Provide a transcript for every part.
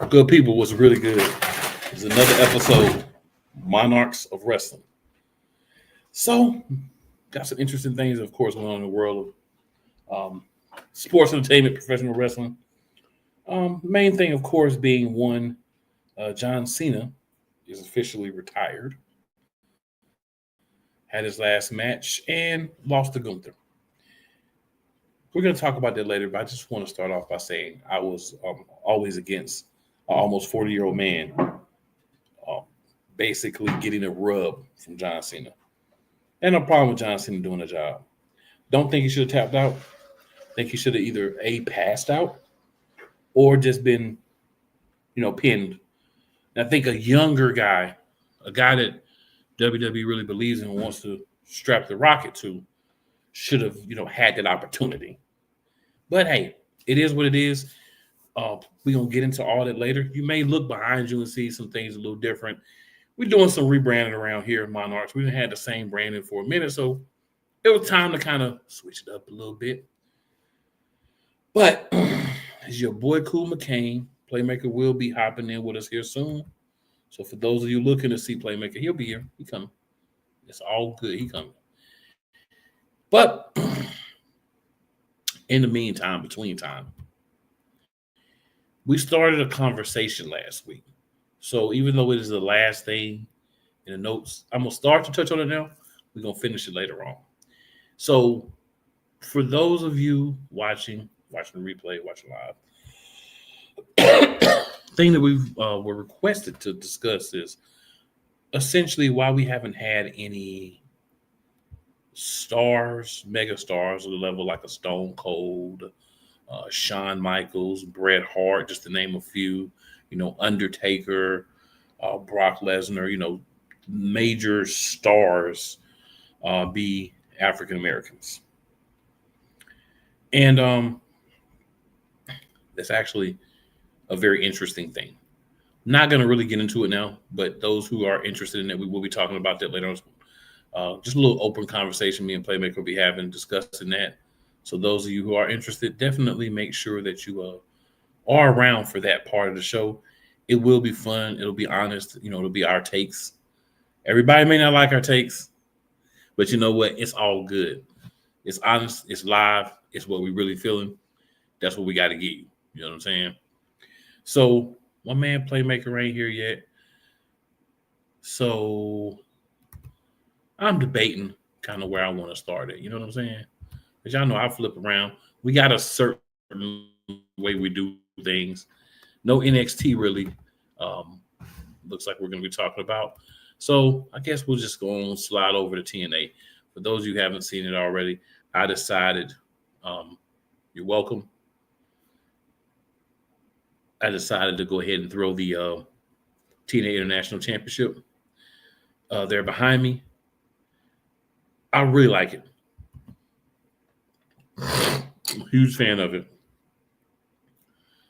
Good people, was really good. It's another episode, Monarchs of Wrestling. So, got some interesting things, of course, going on in the world of sports entertainment, professional wrestling. Main thing, of course, being one, John Cena is officially retired, had his last match, and lost to Gunther. We're going to talk about that later, but I just want to start off by saying I was always against an almost 40-year-old man uh, basically getting a rub from John Cena. And no problem with John Cena doing a job. Don't think he should have tapped out. Think he should have either A, passed out or just been, pinned. And I think a younger guy, a guy that WWE really believes in and wants to strap the rocket to, should have, had that opportunity. But hey, it is what it is. We're going to get into all that later. You may look behind you and see some things a little different. We're doing some rebranding around here in Monarchs. We've had the same branding for a minute, so it was time to kind of switch it up a little bit. But as your boy Cool McCain, Playmaker will be hopping in with us here soon. So for those of you looking to see Playmaker, he'll be here. He coming. It's all good. He coming. But in the meantime, between time, we started a conversation last week. So even though it is the last thing in the notes, I'm going to start to touch on it now. We're going to finish it later on. So for those of you watching the replay, watching live, thing that we were requested to discuss is essentially why we haven't had any stars, mega stars of the level like a Stone Cold, Shawn Michaels, Bret Hart, just to name a few, Undertaker, Brock Lesnar, major stars be African Americans. And that's actually a very interesting thing. Not going to really get into it now, but those who are interested in it, we will be talking about that later on. Just a little open conversation me and Playmaker will be having, discussing that. So those of you who are interested, definitely make sure that you are around for that part of the show. It will be fun. It'll be honest. It'll be our takes. Everybody may not like our takes, but you know what? It's all good. It's honest. It's live. It's what we really feeling. That's what we got to give you. You know what I'm saying? So my man Playmaker ain't here yet. So I'm debating kind of where I want to start at. You know what I'm saying? Because y'all know I flip around. We got a certain way we do things. No NXT really looks like we're going to be talking about. So I guess we'll just go on slide over to TNA. For those of you who haven't seen it already, I decided, you're welcome. I decided to go ahead and throw the TNA International Championship there behind me. I really like it. I'm a huge fan of it.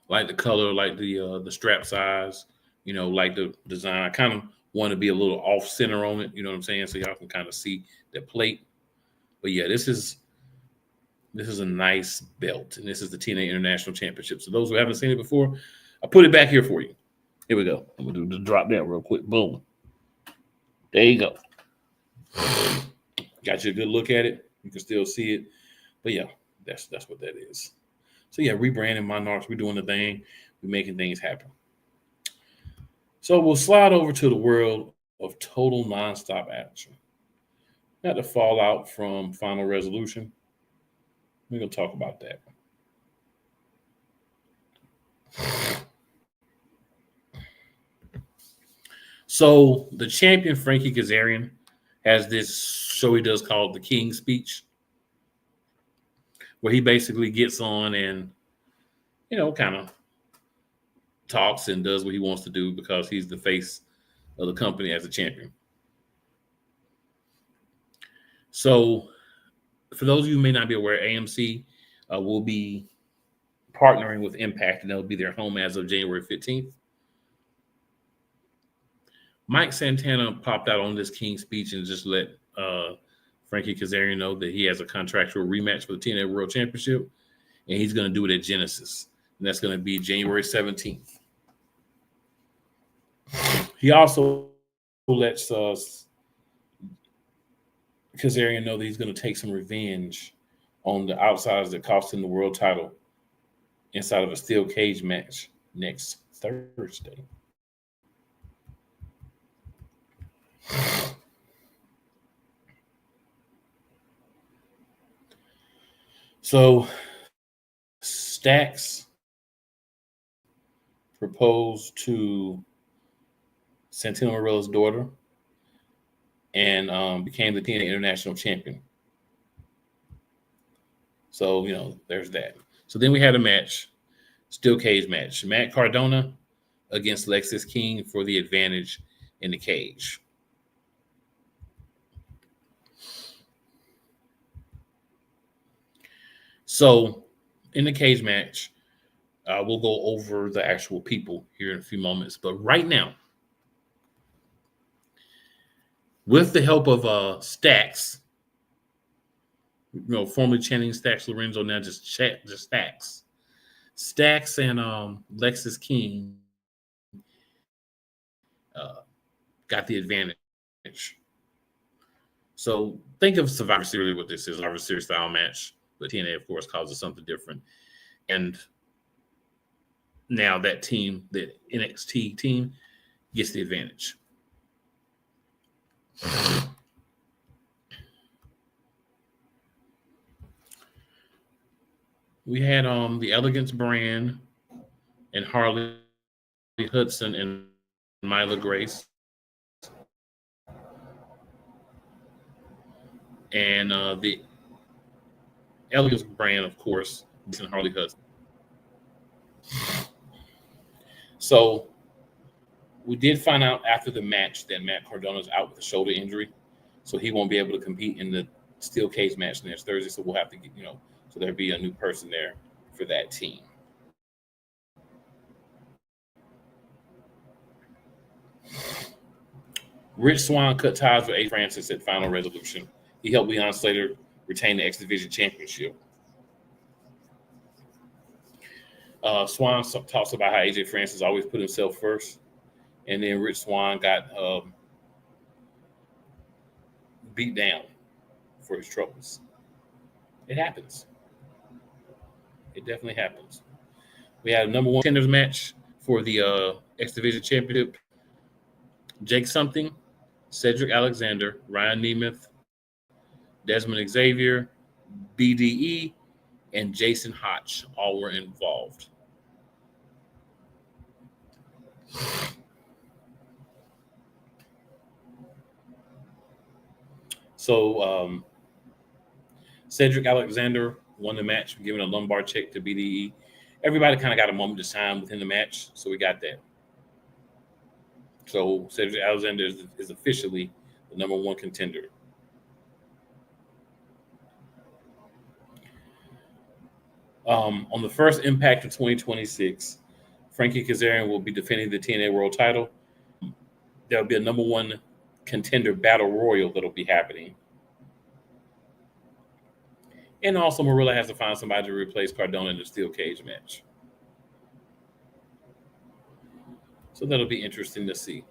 Like the color, like the strap size, like the design. I kind of want to be a little off center on it, you know what I'm saying? So y'all can kind of see the plate. But yeah, this is a nice belt, and this is the TNA International Championship. So those who haven't seen it before, I put it back here for you. Here we go. I'm gonna do the drop down real quick. Boom. There you go. Got you a good look at it. You can still see it. But yeah, that's what that is. So yeah, rebranding Monarchs. We're doing the thing. We're making things happen. So we'll slide over to the world of total nonstop action. Got the fallout from Final Resolution. We're going to talk about that. So the champion, Frankie Kazarian, has this show he does called the King's Speech, where he basically gets on and, kind of talks and does what he wants to do because he's the face of the company as a champion. So for those of you who may not be aware, AMC will be partnering with Impact, and they'll be their home as of January 15th. Mike Santana popped out on this King's Speech and just let Frankie Kazarian know that he has a contractual rematch for the TNA World Championship, and he's going to do it at Genesis, and that's going to be January 17th. He also lets Kazarian know that he's going to take some revenge on the outsiders that cost him the world title inside of a steel cage match next Thursday. So Stacks proposed to Santino Marella's daughter and became the TNA International Champion. So, there's that. So then we had a match, steel cage match. Matt Cardona against Lexis King for the advantage in the cage. So in the cage match, we'll go over the actual people here in a few moments. But right now, with the help of Stacks, formerly Channing Stacks Lorenzo, now just Stacks. Stacks and Lexis King got the advantage. So think of Survivor Series, what this is, Survivor Series style match. But TNA, of course, calls it something different. And now that team, the NXT team, gets the advantage. We had the Elegance brand and Harley Hudson and Mila Grace. And the Elegance brand, of course, and Harley Hudson. So we did find out after the match that Matt Cardona's out with a shoulder injury, so he won't be able to compete in the steel cage match next Thursday. So we'll have to get, so there'll be a new person there for that team. Rich Swann cut ties with A. Francis at Final Resolution. He helped Leon Slater retain the X Division Championship. Swann talks about how AJ Francis always put himself first, and then Rich Swann got beat down for his troubles. It happens. It definitely happens. We had a number one contenders match for the X Division Championship. Jake Something, Cedric Alexander, Ryan Nemeth, Desmond Xavier, BDE, and Jason Hotch all were involved. So Cedric Alexander won the match, giving a lumbar check to BDE. Everybody kind of got a moment to shine within the match, so we got that. So Cedric Alexander is officially the number one contender. On the first Impact of 2026, Frankie Kazarian will be defending the TNA World Title. There'll be a number one contender battle royal that'll be happening. And also, Marilla has to find somebody to replace Cardona in the steel cage match. So that'll be interesting to see.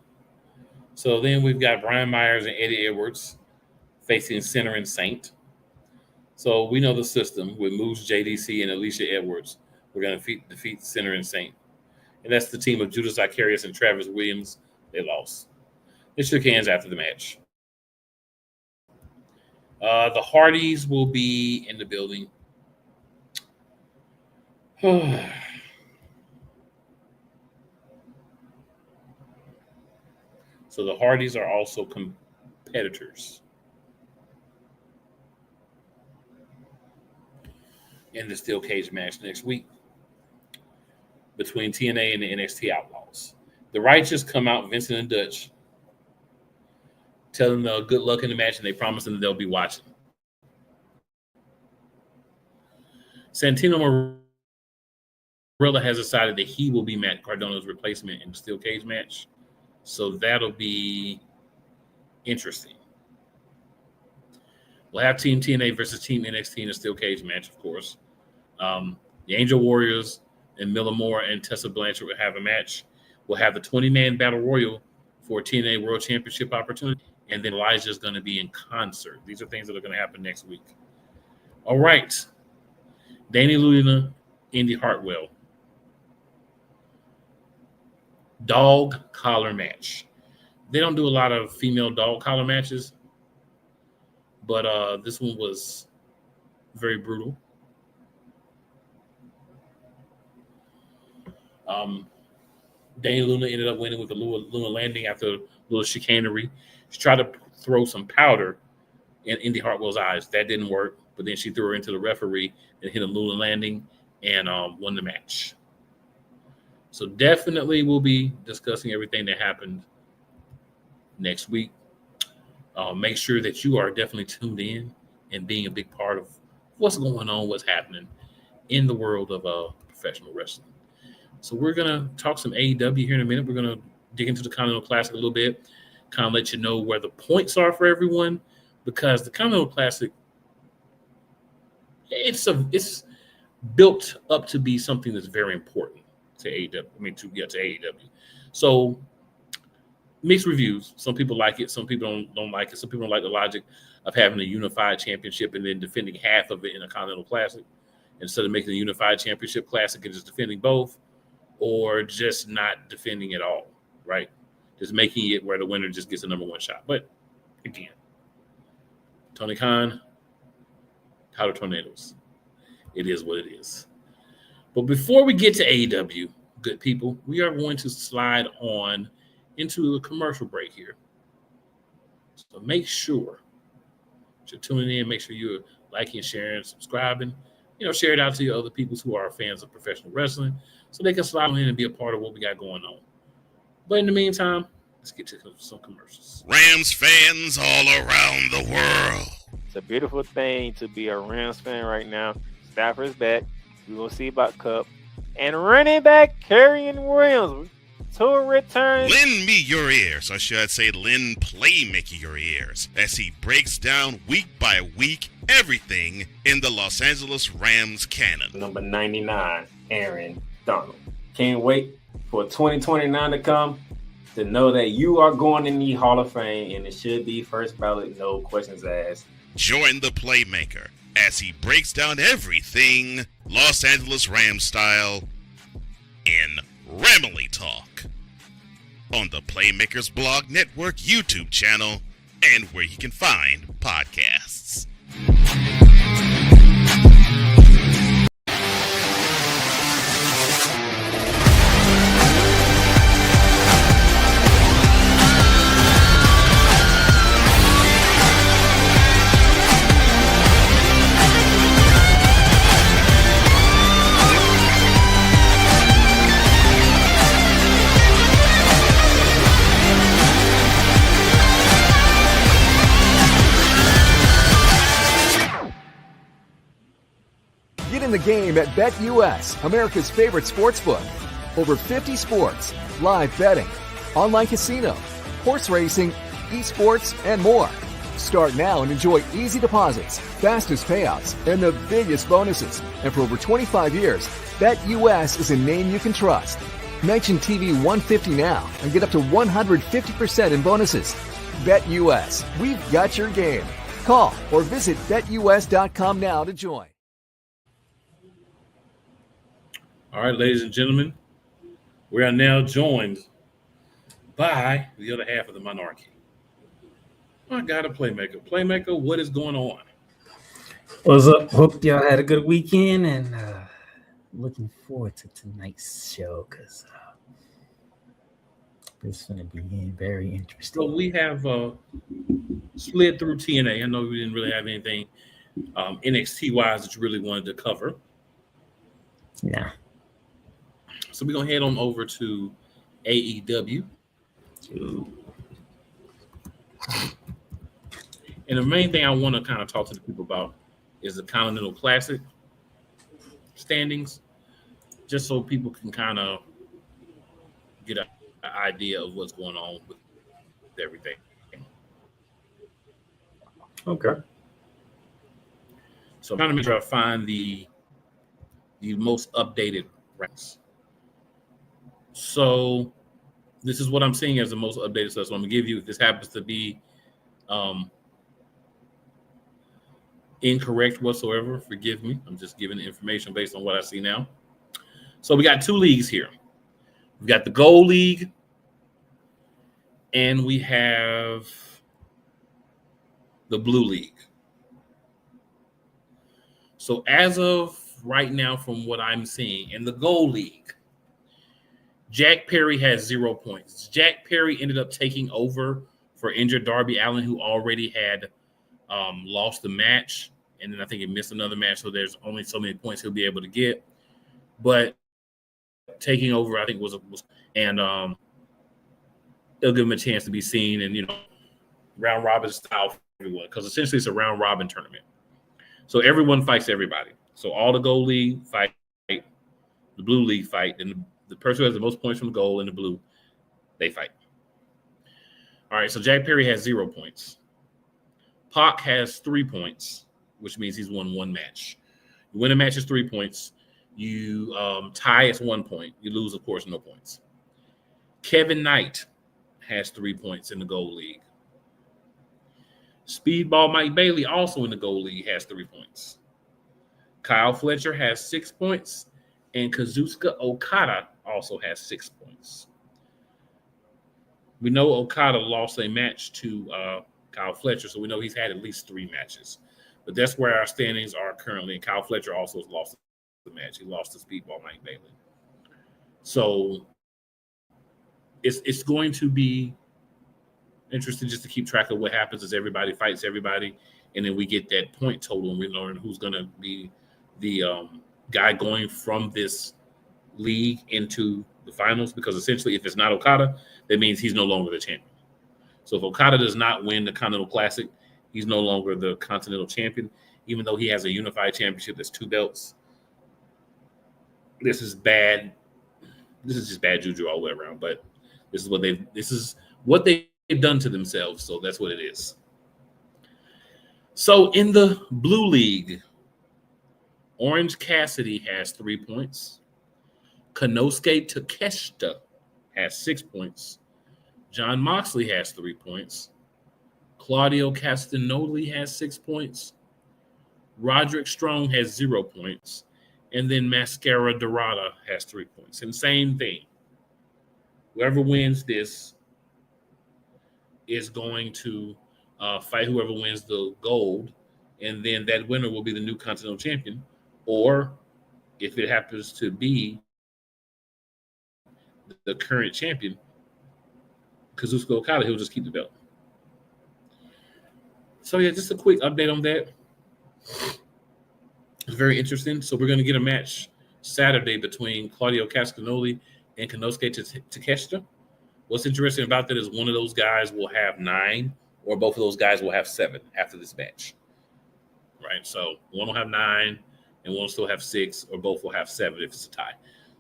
So then we've got Brian Myers and Eddie Edwards facing Sinner and Saint. So we know the system with Moose, JDC, and Alicia Edwards. We're going to defeat Sinner and Saint. And that's the team of Judas Zacharias and Travis Williams. They lost. They shook hands after the match. The Hardys will be in the building. So the Hardys are also competitors in the steel cage match next week between TNA and the NXT Outlaws. The Righteous come out, Vincent and Dutch, tell them good luck in the match, and they promise them that they'll be watching. Santino Marella has decided that he will be Matt Cardona's replacement in the steel cage match. So that'll be interesting. We'll have Team TNA versus Team NXT in a steel cage match, of course. The Angel Warriors and Miller Moore and Tessa Blanchard will have a match. We'll have the 20-man battle royal for a TNA World Championship opportunity, and then Elijah's going to be in concert. These are things that are going to happen next week. All right. Danny Luna, Indy Hartwell. Dog collar match. They don't do a lot of female dog collar matches, but this one was very brutal. Danny Luna ended up winning with the Luna landing after a little chicanery. She tried to throw some powder in Indy Hartwell's eyes. That didn't work, but then she threw her into the referee and hit a Luna landing and won the match. So definitely we'll be discussing everything that happened next week. Make sure that you are definitely tuned in and being a big part of what's going on, what's happening in the world of professional wrestling. So we're going to talk some AEW here in a minute. We're going to dig into the Continental Classic a little bit, kind of let you know where the points are for everyone, because the Continental Classic, it's built up to be something that's very important to AEW. To AEW. So mixed reviews. Some people like it. Some people don't like it. Some people don't like the logic of having a unified championship and then defending half of it in a Continental Classic instead of making a unified championship classic and just defending both, or just not defending at all, right? Just making it where the winner just gets a number one shot. But again, Tony Khan, Powder Tornadoes. It is what it is. But before we get to AEW, good people, we are going to slide on into a commercial break here. So make sure that you're tuning in. Make sure you're liking, sharing, subscribing. Share it out to your other people who are fans of professional wrestling so they can slide in and be a part of what we got going on. But in the meantime, let's get to some commercials. Rams fans all around the world. It's a beautiful thing to be a Rams fan right now. Stafford's back. We're going to see about Cup. And running back Kerryon Williams to return. Lend me your ears, or should I say lend Playmaker your ears, as he breaks down week by week everything in the Los Angeles Rams canon. Number 99, Aaron Donald. Can't wait for 2029 to come to know that you are going in the Hall of Fame, and it should be first ballot, no questions asked. Join the Playmaker as he breaks down everything Los Angeles Rams style in Ramily Talk on the Playmakers Blog Network YouTube channel and where you can find podcasts. Get in the game at BetUS, America's favorite sportsbook. Over 50 sports, live betting, online casino, horse racing, esports, and more. Start now and enjoy easy deposits, fastest payouts, and the biggest bonuses. And for over 25 years, BetUS is a name you can trust. Mention TV 150 now and get up to 150% in bonuses. BetUS, we've got your game. Call or visit BetUS.com now to join. All right, ladies and gentlemen, we are now joined by the other half of the monarchy. I got a Playmaker. Playmaker, what is going on? What's up? Hope y'all had a good weekend, and looking forward to tonight's show because it's going to be very interesting. So we have slid through TNA. I know we didn't really have anything NXT-wise that you really wanted to cover. Yeah. So we're going to head on over to AEW. And the main thing I want to kind of talk to the people about is the Continental Classic standings, just so people can kind of get an idea of what's going on with everything. Okay. So I'm trying to make sure I find the most updated ranks. So this is what I'm seeing as the most updated stuff. So I'm gonna give you, if this happens to be incorrect whatsoever, forgive me. I'm just giving the information based on what I see now. So we got two leagues here. We've got the Gold League, and we have the Blue League. So as of right now, from what I'm seeing in the Gold League, Jack Perry has 0 points. Jack Perry ended up taking over for injured Darby Allin, who already had lost the match, and then I think he missed another match, so there's only so many points he'll be able to get. But taking over, I think, was and it'll give him a chance to be seen, and round robin style for everyone, because essentially it's a round robin tournament. So everyone fights everybody. So all the Gold League fight, the Blue League fight, and the person who has the most points from the Gold and the Blue, they fight. All right, so Jack Perry has 0 points. Pac has 3 points, which means he's won one match. You win a match is 3 points. You tie, it's 1 point. You lose, of course, no points. Kevin Knight has 3 points in the Gold League. Speedball Mike Bailey, also in the Gold League, has 3 points. Kyle Fletcher has 6 points, and Kazuchika Okada also has 6 points. We know Okada lost a match to Kyle Fletcher, so we know he's had at least 3 matches. But that's where our standings are currently, and Kyle Fletcher also has lost the match. He lost to Speedball Mike Bailey. So it's going to be interesting just to keep track of what happens as everybody fights everybody, and then we get that point total, and we learn who's going to be the guy going from this league into the finals, because essentially if it's not Okada, that means he's no longer the champion. So if Okada does not win the Continental Classic, he's no longer the Continental Champion, even though he has a unified championship that's 2 belts. This is bad. This is just bad juju all the way around, but this is what they've done to themselves, so that's what it is. So in the Blue League, Orange Cassidy has 3 points. Konosuke Takeshita has 6 points. John Moxley has 3 points. Claudio Castagnoli has 6 points. Roderick Strong has 0 points. And then Mascara Dorada has 3 points. And same thing. Whoever wins this is going to fight whoever wins the gold. And then that winner will be the new Continental Champion. Or if it happens to be the current champion, Kazuchika Okada, he'll just keep the belt. So yeah, just a quick update on that. It's very interesting. So we're going to get a match Saturday between Claudio Castagnoli and Konosuke Takeshita. What's interesting about that is one of those guys will have 9, or both of those guys will have 7 after this match. Right? So one will have 9, and one will still have 6, or both will have 7 if it's a tie.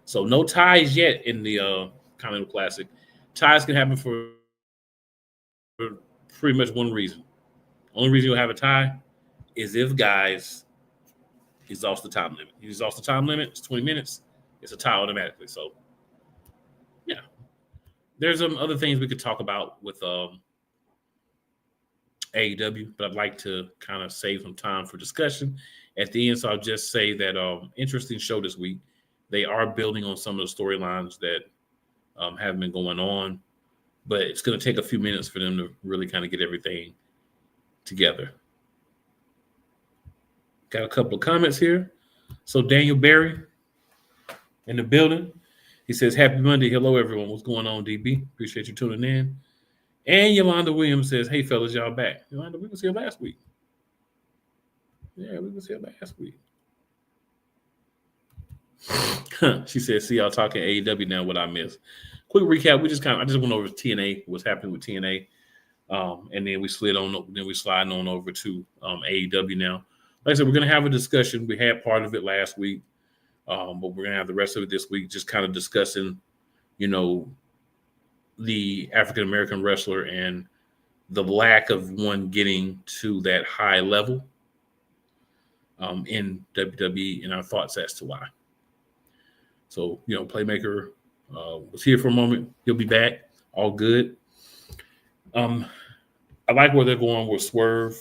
So no ties yet in the Continental Classic. Ties can happen for pretty much one reason. Only reason you'll have a tie is if guys exhaust the time limit. You exhaust the time limit, it's 20 minutes, it's a tie automatically. So, yeah. There's some other things we could talk about with AEW, but I'd like to kind of save some time for discussion at the end. So I'll just say that interesting show this week. They are building on some of the storylines that have been going on, but it's going to take a few minutes for them to really kind of get everything together. Got a couple of comments here. So Daniel Berry in the building. He says, happy Monday. Hello, everyone. What's going on, DB? Appreciate you tuning in. And Yolanda Williams says, hey, fellas, y'all back. Yolanda, we was here last week. Yeah, we was here last week. She said, see y'all talking AEW now, what I missed. Quick recap. I just went over TNA, what's happening with TNA. And then we slid on over to AEW now. Like I said, we're going to have a discussion. We had part of it last week, but we're going to have the rest of it this week, just kind of discussing, the African-American wrestler and the lack of one getting to that high level in WWE and our thoughts as to why. So, Playmaker was here for a moment. He'll be back. all good. I like where they're going with Swerve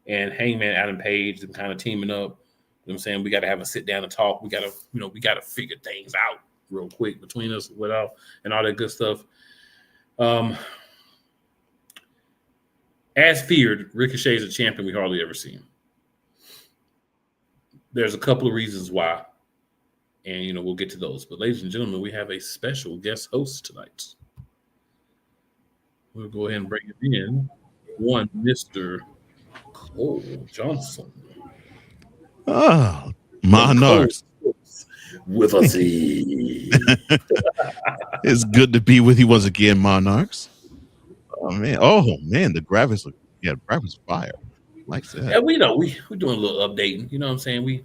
and Hangman Adam Page and kind of teaming up. You know what I'm saying? We got to have a sit down and talk. We got to, we got to figure things out real quick between us without and all that good stuff. As feared, Ricochet is a champion we hardly ever see. There's a couple of reasons why, and we'll get to those. But ladies and gentlemen, we have a special guest host tonight. We'll go ahead and bring him in. One, Mr. Cole Johnson. Oh, Monarchs. With us. It's good to be with you once again, Monarchs. Oh man, the graphics look graphics fire. Like that. Yeah, we're doing a little updating. You know what I'm saying? We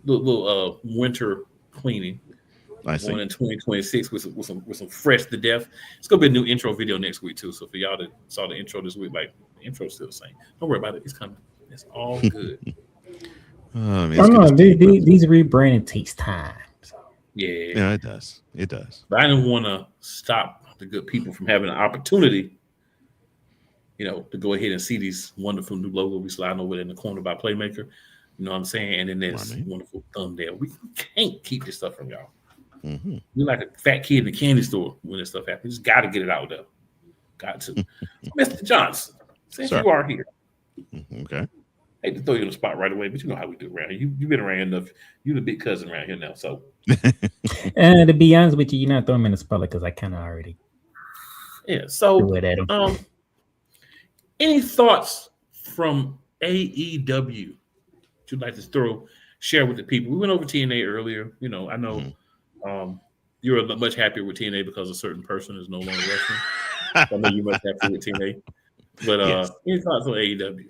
little winter cleaning. Going in 2026 with some fresh to death. It's gonna be a new intro video next week too. So for y'all that saw the intro this week, like the intro's still the same. Don't worry about it. It's coming. It's all good. These rebranding takes time. So. Yeah, it does. It does. But I didn't want to stop the good people from having an opportunity, to go ahead and see these wonderful new logos we sliding over in the corner by Playmaker. You know what I'm saying? And then there's wonderful thumbnail. We can't keep this stuff from y'all. Mm-hmm. We're like a fat kid in the candy store when this stuff happens. You just got to get it out there. Got to. Mr. Johnson, since you are here. Okay. I hate to throw you on the spot right away, but you know how we do around here. You've been around enough. You're the big cousin around here now. So, to be honest with you, you're not throwing me in the spot because I kind of already. Yeah. So, threw it at him. Any thoughts from AEW you'd like to share with the people? We went over TNA earlier. I know you're much happier with TNA because a certain person is no longer wrestling. I know you're much happier with TNA. But yes. Any thoughts on AEW?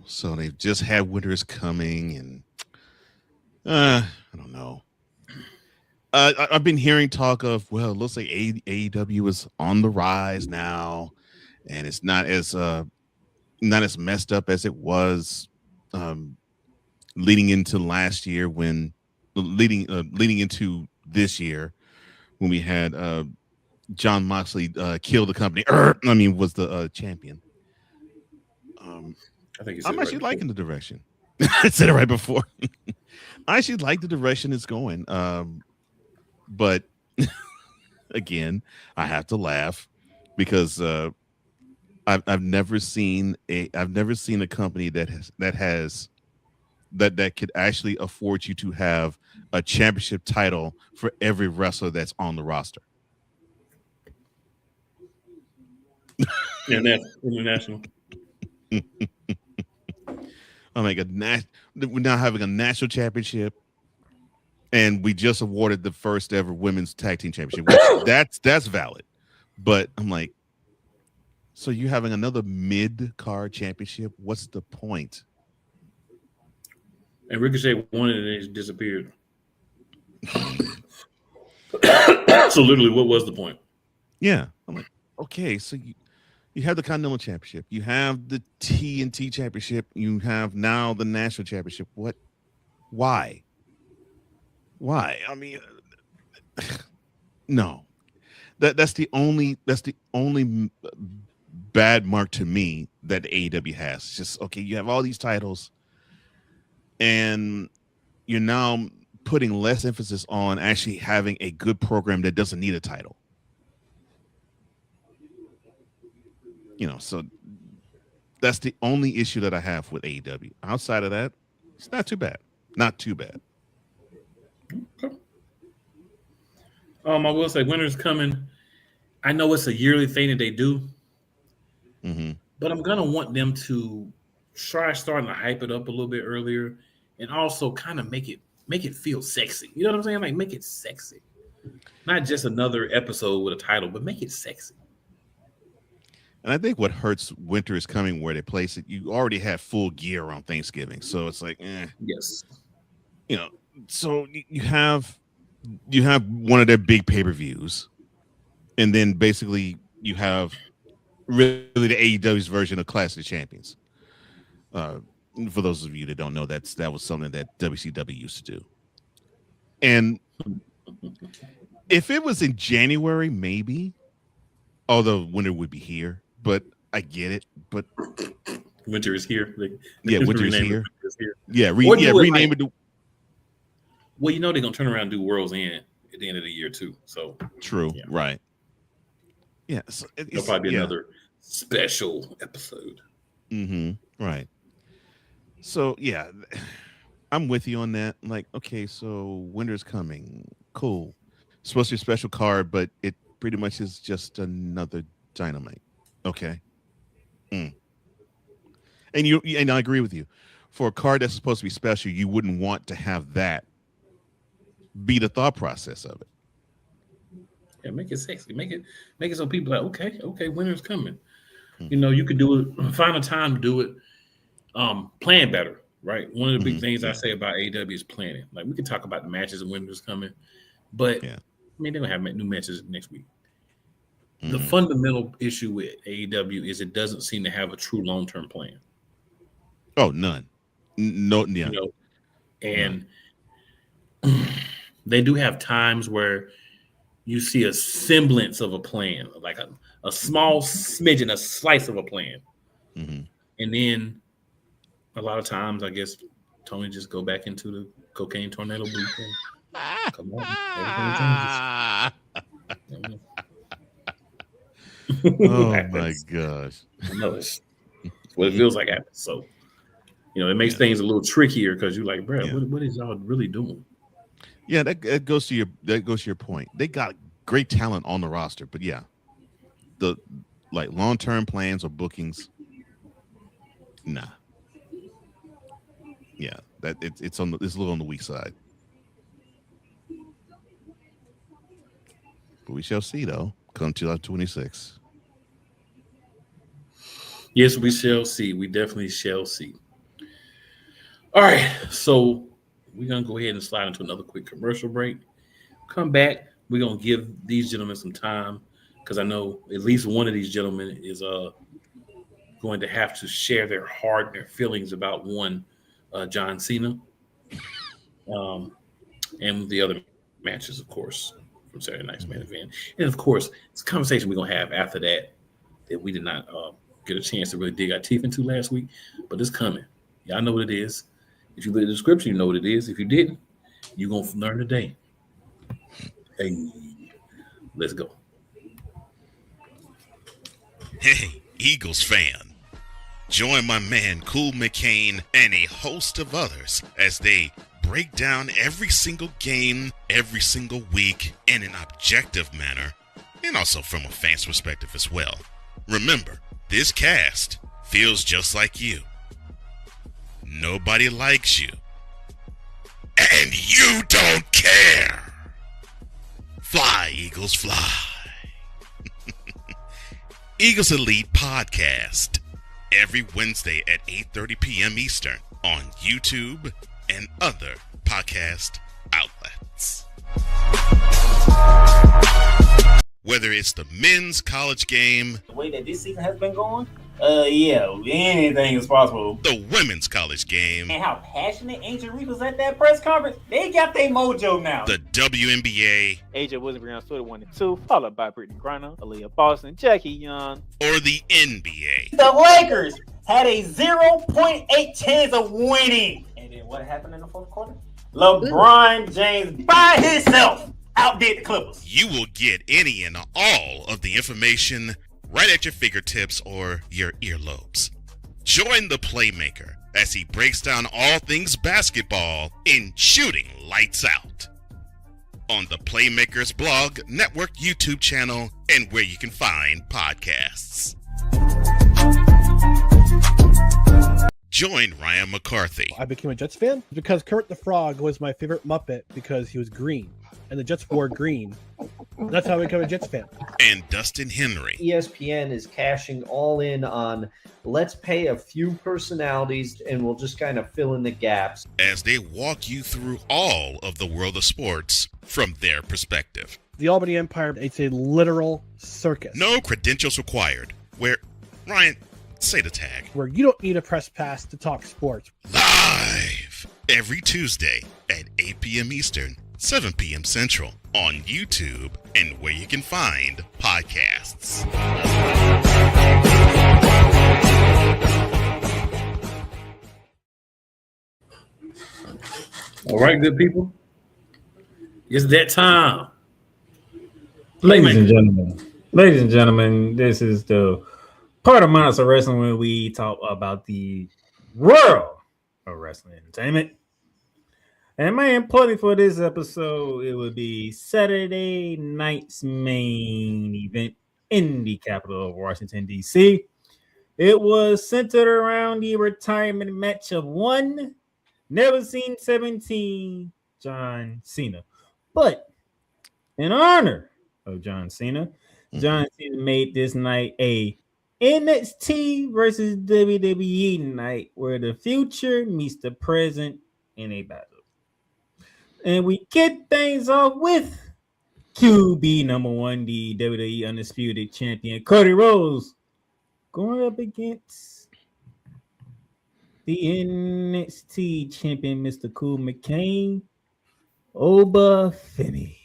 So they've just had winter is coming, and I don't know. I've been hearing talk of, it looks like AEW is on the rise now, and it's not as messed up as it was leading into last year leading into this year when we had John Moxley kill the company. Was the champion. I think I'm actually liking the direction. I said it right before. I actually like the direction it's going. But again, I have to laugh because I've never seen a company that could actually afford you to have a championship title for every wrestler that's on the roster. International. I'm like we're now having a national championship, and we just awarded the first ever women's tag team championship. Which that's valid, but I'm like, so you having another mid-card championship? What's the point? And Ricochet won it and it disappeared. So literally, what was the point? Yeah, I'm like, okay, so you have the Continental Championship, you have the TNT Championship, you have now the National Championship. What? Why? I mean, no. That's the only bad mark to me that AEW has. It's just, okay, you have all these titles, and you're now putting less emphasis on actually having a good program that doesn't need a title. So that's the only issue that I have with AEW. Outside of that, it's not too bad. Not too bad. Okay. I will say winter's coming. I know it's a yearly thing that they do, but I'm gonna want them to try starting to hype it up a little bit earlier, and also kind of make it feel sexy. You know what I'm saying? Like, make it sexy, not just another episode with a title, but make it sexy. And I think what hurts winter is coming where they place it. You already have full gear around Thanksgiving, so it's like, yes, So you have one of their big pay-per-views, and then basically you have really the AEW's version of Clash of Champions. For those of you that don't know, that was something that WCW used to do. And if it was in January, maybe, although winter would be here, but I get it. But Winter is here. winter is rename it here. Winter is here. Yeah, Or do it rename like- it. Well, you know they're gonna turn around and do World's End at the end of the year too. So True, yeah. right? Yeah, so there'll probably be another special episode. Right. So yeah, I'm with you on that. Like, okay, so winter's coming. Cool. It's supposed to be a special card, but it pretty much is just another Dynamite. Okay. And I agree with you. For a card that's supposed to be special, you wouldn't want to have that be the thought process of it. Yeah, make it sexy. Make it so people are like, okay, winter's coming. You know, you could do it. Find a time to do it. Plan better, right? One of the big things I say about AEW is planning. Like, we could talk about the matches and winter's coming, but I mean, they're gonna have new matches next week. The fundamental issue with AEW is it doesn't seem to have a true long-term plan. Oh, none. No, yeah. You know, and they do have times where you see a semblance of a plan, like a small smidgen, a slice of a plan. And then a lot of times, I guess, Tony just go back into the cocaine tornado blueprint. Come on, everything changes. Oh my gosh! I know it's what it feels like happens. So, you know, it makes things a little trickier because you're like, bro, what is y'all really doing? Yeah, that goes to your point. They got great talent on the roster, but yeah, the like long-term plans or bookings, nah. Yeah, that it's a little on the weak side. But we shall see, though, come 2026. Yes, we shall see. We definitely shall see. All right, so we're going to go ahead and slide into another quick commercial break. Come back. We're going to give these gentlemen some time because I know at least one of these gentlemen is going to have to share their heart and their feelings about John Cena and the other matches, of course, from Saturday Night's main event. And, of course, it's a conversation we're going to have after that we did not get a chance to really dig our teeth into last week, but it's coming. Y'all know what it is. If you look at the description, you know what it is. If you didn't, you're going to learn today. Hey, let's go. Hey, Eagles fan. Join my man Cool McCain and a host of others as they break down every single game, every single week in an objective manner, and also from a fan's perspective as well. Remember, this cast feels just like you. Nobody likes you. And you don't care. Fly, Eagles, fly. Eagles Elite Podcast. Every Wednesday at 8:30 p.m. Eastern on YouTube and other podcast outlets. Whether it's the men's college game, The way that this season has been going, anything is possible. the women's college game, And how passionate Ancient Reef was at that press conference, they got their mojo now. the WNBA, AJ Wilson on Twitter 1 and 2, followed by Brittany Griner, Aaliyah Boston, Jackie Young. or the NBA. The Lakers had a 0.8 chance of winning. And then what happened in the fourth quarter? LeBron James by himself outdid the Clippers. You will get any and all of the information right at your fingertips or your earlobes. Join the Playmaker as he breaks down all things basketball in Shooting Lights Out on the Playmakers blog, network, YouTube channel, and where you can find podcasts. Join Ryan McCarthy, I became a Jets fan because Kermit the Frog was my favorite Muppet because he was green, and the Jets wore green. That's how I became a Jets fan. and Dustin Henry. ESPN is cashing all in on let's pay a few personalities and we'll just kind of fill in the gaps. As they walk you through all of the world of sports from their perspective. The Albany Empire, it's a literal circus. No credentials required. Where, Ryan, say the tag. Where you don't need a press pass to talk sports. Live every Tuesday at 8 p.m. Eastern 7 p.m. Central on YouTube and where you can find podcasts. All right, good people. It's that time. Ladies and gentlemen, this is the part of Monarchs of Wrestling where we talk about the world of wrestling entertainment. And my plotting for this episode, it would be Saturday night's main event in the capital of Washington, D.C. It was centered around the retirement match of one never seen 17 John Cena. But in honor of John Cena, John Cena made this night a NXT versus WWE night where the future meets the present in a battle. And we get things off with QB number one, the WWE Undisputed Champion, Cody Rhodes, going up against the NXT Champion, Mr. Cool McCain, Oba Femi.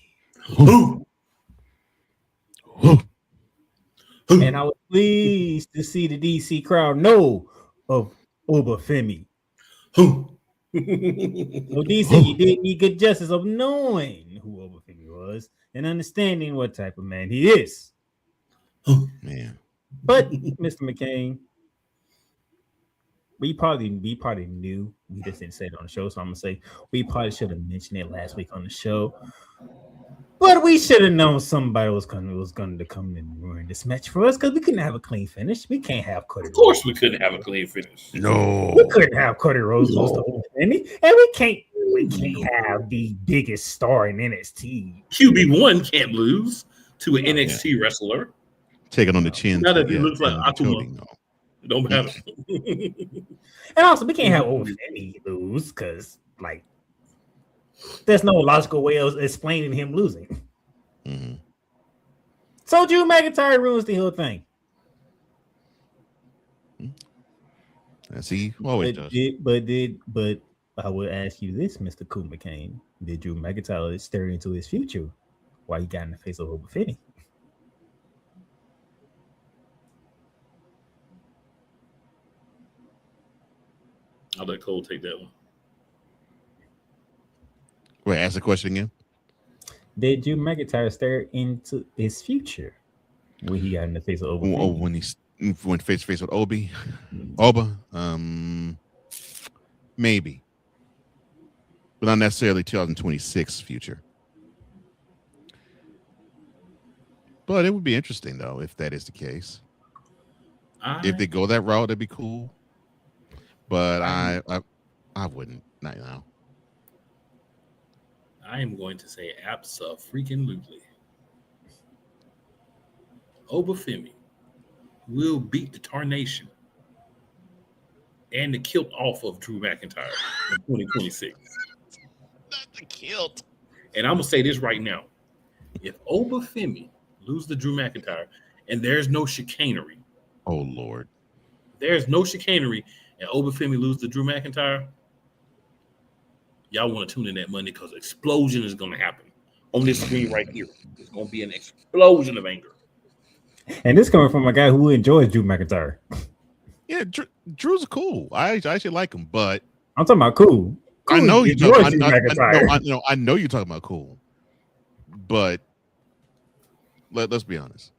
And I was pleased to see the DC crowd know of Oba Femi. So DC, you did me good justice of knowing who Oba Femi was and understanding what type of man he is. Man. But Mr. McCain, we probably knew. We just didn't say it on the show, so I'm gonna say we probably should have mentioned it last week on the show. But we should have known somebody was going to come and ruin this match for us because we couldn't have a clean finish. We can't have Cody. Of course, we couldn't have a clean finish. No, we couldn't have Cody Rhodes lose to Oba Femi, and we can't have the biggest star in NXT. QB1 can't lose to an NXT wrestler. Take it on the chin. Now that he looks like Akuma. It don't matter. And also, we can't have Oba Femi lose because, like, there's no logical way of explaining him losing. Mm-hmm. So Drew McIntyre ruins the whole thing. As he always does. But I would ask you this, Mr. Cool McCain. Did Drew McIntyre stare into his future while he got in the face of Oba Femi? I'll let Cole take that one. Wait, ask the question again. Did Drew McIntyre stare into his future when he got in the face of Oba Femi? Oh, when he went face to face with Oba, maybe, but not necessarily 2026 future. But it would be interesting though if that is the case. If they go that route, that'd be cool. But I wouldn't right now. I am going to say abso-freaking-lutely. Oba Femi will beat the tarnation and the kilt off of Drew McIntyre in 2026. Not the kilt. And I'm going to say this right now. If Oba Femi loses to Drew McIntyre and there's no chicanery. Oh, Lord. There's no chicanery and Oba Femi loses to Drew McIntyre, y'all want to tune in that Monday because explosion is going to happen on this screen right here. There's going to be an explosion of anger. And this coming from a guy who enjoys Drew McIntyre. Yeah, Drew's cool. I actually like him, but I'm talking about cool. I know you talking. I know you're talking about cool, but let's be honest.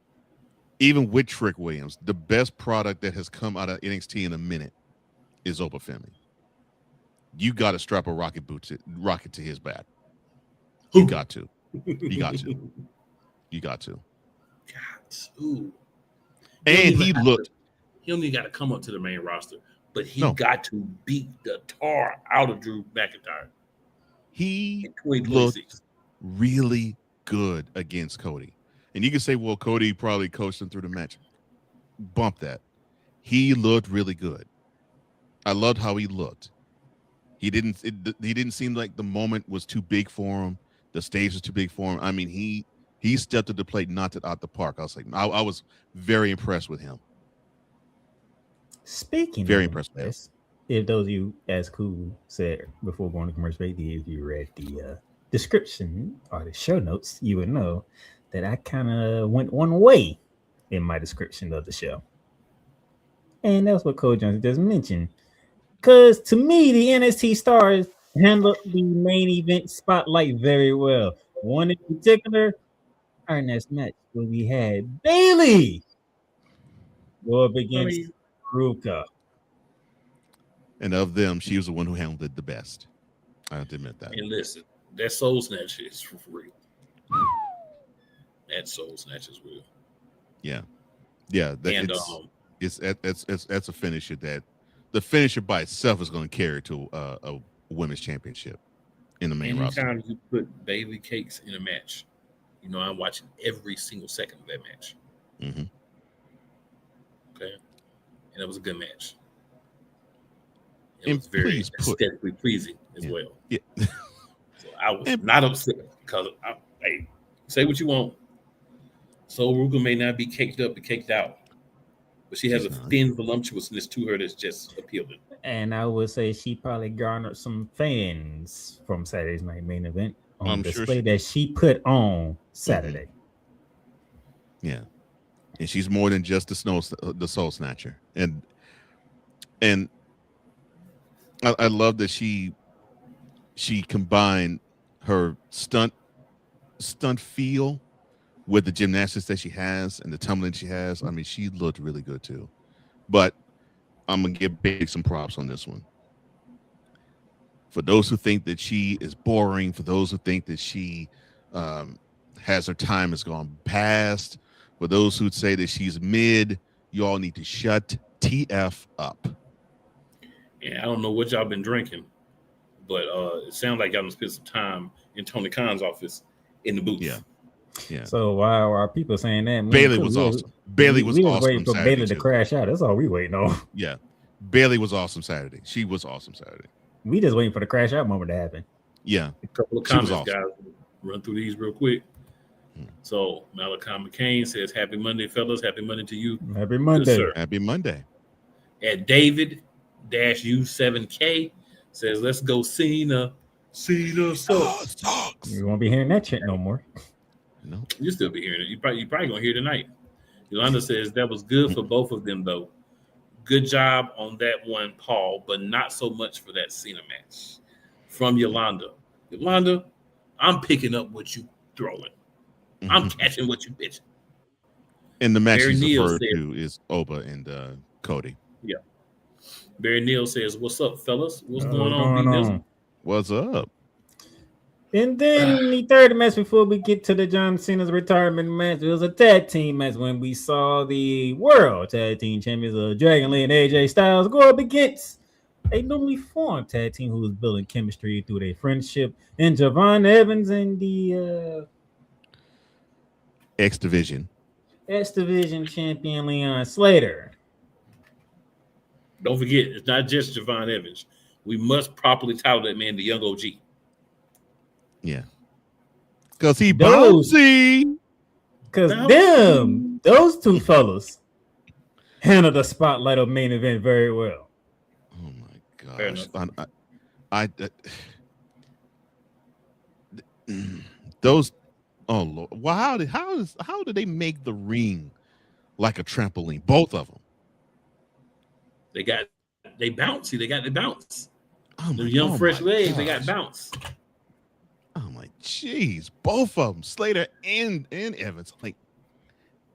Even with Trick Williams, the best product that has come out of NXT in a minute is Oba Femi. You got to strap a rocket to his back. You got to. You got to. You got to. And he looked. He only got to come up to the main roster, but he got to beat the tar out of Drew McIntyre. He looked really good against Cody. And you can say, well, Cody probably coached him through the match. Bump that. He looked really good. I loved how he looked. He didn't seem like the moment was too big for him. The stage was too big for him. I mean, he stepped to the plate, knocked it out the park. I was like, I was very impressed with him. Speaking very of impressed with if those of you, as Cool said before going to commercial break, if you read the description or the show notes, you would know that I kind of went one way in my description of the show. And that's what Cole Jones just mentioned. Because to me, the NXT stars handled the main event spotlight very well. One in particular, our next match, where we had Bayley go up against Ruka. And of them, she was the one who handled it the best. I have to admit that. And listen, that Soul Snatch is for real. That Soul Snatch is real. Yeah. That's a finisher that the finisher by itself is going to carry to a women's championship in the main roster. Anytime you put Bailey Cakes in a match, you know I'm watching every single second of that match. Mm-hmm. Okay, and it was a good match. It was very aesthetically pleasing as well. Yeah. So I was not upset because hey, say what you want. So Ruka may not be caked up and caked out, but she has a thin voluptuousness to her that's just appealing. And I would say she probably garnered some fans from Saturday's night main event on display that she put on Saturday. Mm-hmm. Yeah, and she's more than just the Soul Snatcher, and I love that she combined her stunt feel with the gymnastics that she has and the tumbling she has. I mean, she looked really good too. But I'm gonna give Big some props on this one. For those who think that she is boring, for those who think that she has her time has gone past, for those who say that she's mid, you all need to shut TF up. Yeah, I don't know what y'all been drinking, but it sounds like y'all spent some time in Tony Khan's office in the booth. Yeah. So while our people saying that, Bailey was awesome. Bailey was awesome. Waiting for Bailey to crash out. That's all we waiting on. Yeah, Bailey was awesome Saturday. She was awesome Saturday. We just waiting for the crash out moment to happen. Yeah, a couple of comments, guys. Run through these real quick. So Malachi McCain says, "Happy Monday, fellas. Happy Monday to you. Happy Monday. Good, Happy Monday." And David-U7K says, "Let's go, Cena. Cena sucks." You won't be hearing that chant no more. No, you'll still be hearing it. You probably gonna hear it tonight. Yolanda says that was good for both of them, though. Good job on that one, Paul, but not so much for that Cena match. From Yolanda. Yolanda, I'm picking up what you throwing. I'm catching what you bitching. And the match he's referred to is Oba and Cody. Yeah. Barry Neal says, "What's up, fellas? What's going on? What's up?" And then the third match before we get to the John Cena's retirement match, it was a tag team match when we saw the World Tag Team Champions of Dragon Lee and AJ Styles go up against a newly formed tag team who was building chemistry through their friendship, and Javon Evans and the X Division champion Leon Slater. Don't forget, it's not just Javon Evans. We must properly title that man the Young OG. Yeah. Because he bouncy. Because those two fellas handled the spotlight of main event very well. Oh my gosh. Those Lord. Well, how did they make the ring like a trampoline? Both of them. They bouncy. They got the bounce. The young fresh legs, they got bounce. I'm like, geez, both of them, Slater and Evans. Like,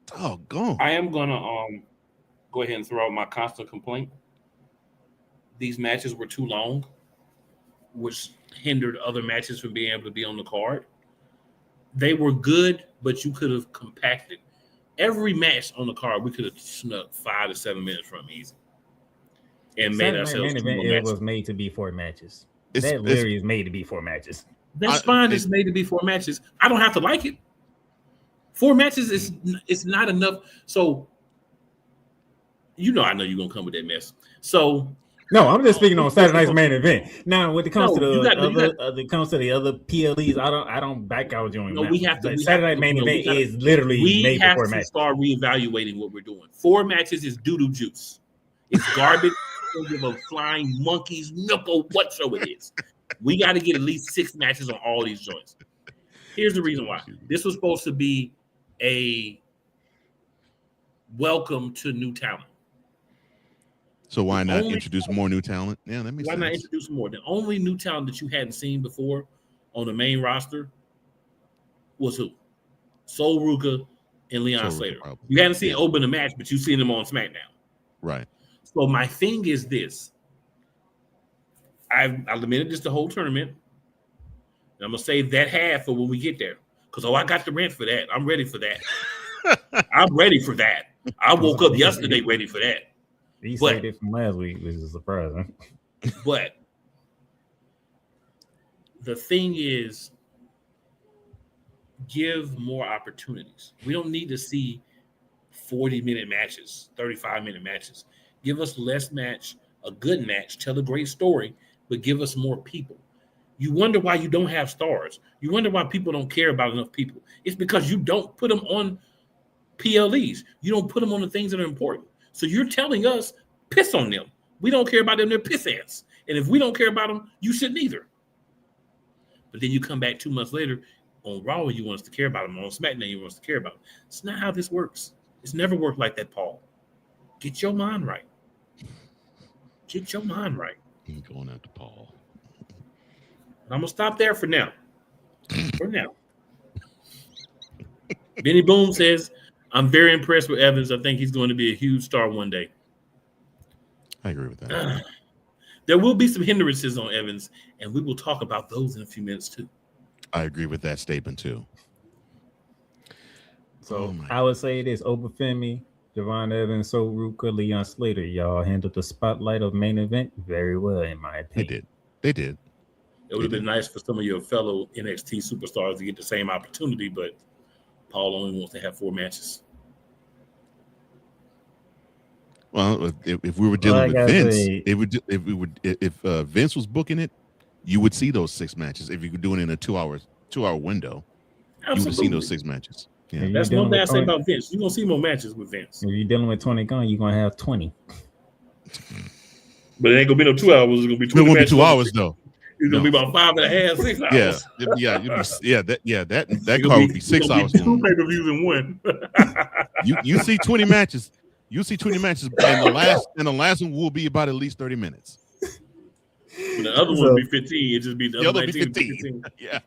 doggone. I am gonna go ahead and throw out my constant complaint. These matches were too long, which hindered other matches from being able to be on the card. They were good, but you could have compacted every match on the card. We could have snuck 5 to 7 minutes from easy, and made ourselves. It was made to be 4 matches. That literally is made to be 4 matches. That's fine. It's made to be 4 matches. I don't have to like it. 4 matches is not enough. So, I know you're gonna come with that mess. So, no, I'm just speaking on Saturday night's main event. Now, when it comes to the other PLEs, I don't back out on. No, we have to. Saturday night main event is literally made for 4 matches. We have to start reevaluating what we're doing. 4 matches is doo-doo juice. It's garbage. Don't give a flying monkey's nipple what show it is. We got to get at least 6 matches on all these joints. Here's the reason why. This was supposed to be a welcome to new talent. So why not introduce more new talent? Yeah, that makes sense. Why not introduce more? The only new talent that you hadn't seen before on the main roster was who? Sol Ruka and Leon Slater. You hadn't seen open the match, but you've seen them on SmackDown. Right. So my thing is this. I limited this the whole tournament. And I'm going to save that half for when we get there. Because, I got the rent for that. I'm ready for that. I'm ready for that. I woke up yesterday ready for that. He said it from last week, which is surprising. But the thing is, give more opportunities. We don't need to see 40-minute matches, 35-minute matches. Give us less match, a good match, tell a great story, but give us more people. You wonder why you don't have stars. You wonder why people don't care about enough people. It's because you don't put them on PLEs. You don't put them on the things that are important. So you're telling us, piss on them. We don't care about them. They're piss ants. And if we don't care about them, you shouldn't either. But then you come back 2 months later on Raw, you want us to care about them. On SmackDown, you want us to care about them. It's not how this works. It's never worked like that, Paul. Get your mind right. Get your mind right. I'm going after Paul. I'm gonna stop there for now. Benny Boom says, "I'm very impressed with Evans. I think he's going to be a huge star one day." I agree with that. There will be some hindrances on Evans, and we will talk about those in a few minutes too. I agree with that statement too. So I would say this: Obafemi, Javon Evans, Sol Ruka, Leon Slater. Y'all handled the spotlight of main event very well, in my opinion. They did. It would have been nice for some of your fellow NXT superstars to get the same opportunity, but Paul only wants to have 4 matches. Well, if we were dealing with Vince, if Vince was booking it, you would see those 6 matches. If you could do it in a 2-hour window, you would have seen those 6 matches. Yeah. That's one thing I say about Vince. You're gonna see more matches with Vince. If you're dealing with Tony Khan, you're gonna have 20. But it ain't gonna be no 2 hours. It's gonna be 20 it won't be matches 2 hours though. It's gonna be about 5.5, 6 hours. That car would be 6 hours. 2 pay-per-views in one. you see 20 matches. You see 20 matches, and the last one will be about at least 30 minutes. But the other one will be 15. It just be the other 19, 15. Yeah.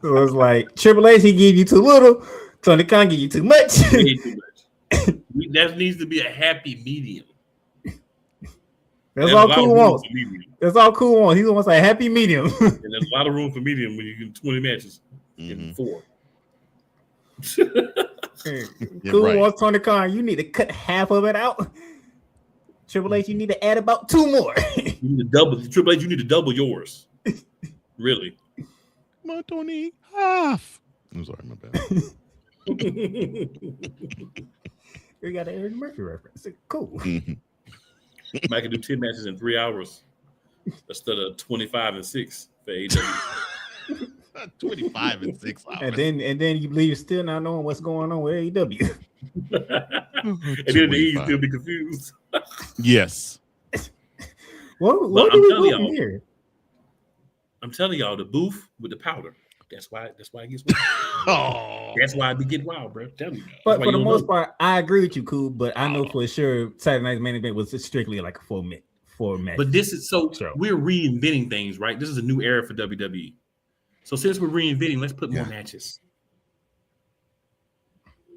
So it's like Triple H, he give you too little. Tony Khan give you too much. That needs to be a happy medium. That's all Cool wants. That's all Cool wants. He wants a happy medium. And there's a lot of room for medium when you get 20 matches in 4. Cool wants Tony Khan. You need to cut half of it out. Triple H, you need to add about 2 more. You need to double. Triple H, you need to double yours. Really. My Tony, half. I'm sorry, my bad. We got an Eddie Murphy reference. Cool. Mm-hmm. I can do 10 matches in 3 hours instead of 25 and 6 for AEW. 25 and 6 hours. And then you believe you're still not knowing what's going on with AEW. And then the E still be confused. Yes. What do we do from here? I'm telling y'all, the booth with the powder. That's why it gets wild. That's why it be getting wild, bro. Tell me. But for the most part, I agree with you, Cool. But I know for sure Saturday Night's main event was strictly like a 4 match. But this is we're reinventing things, right? This is a new era for WWE. So since we're reinventing, let's put more matches.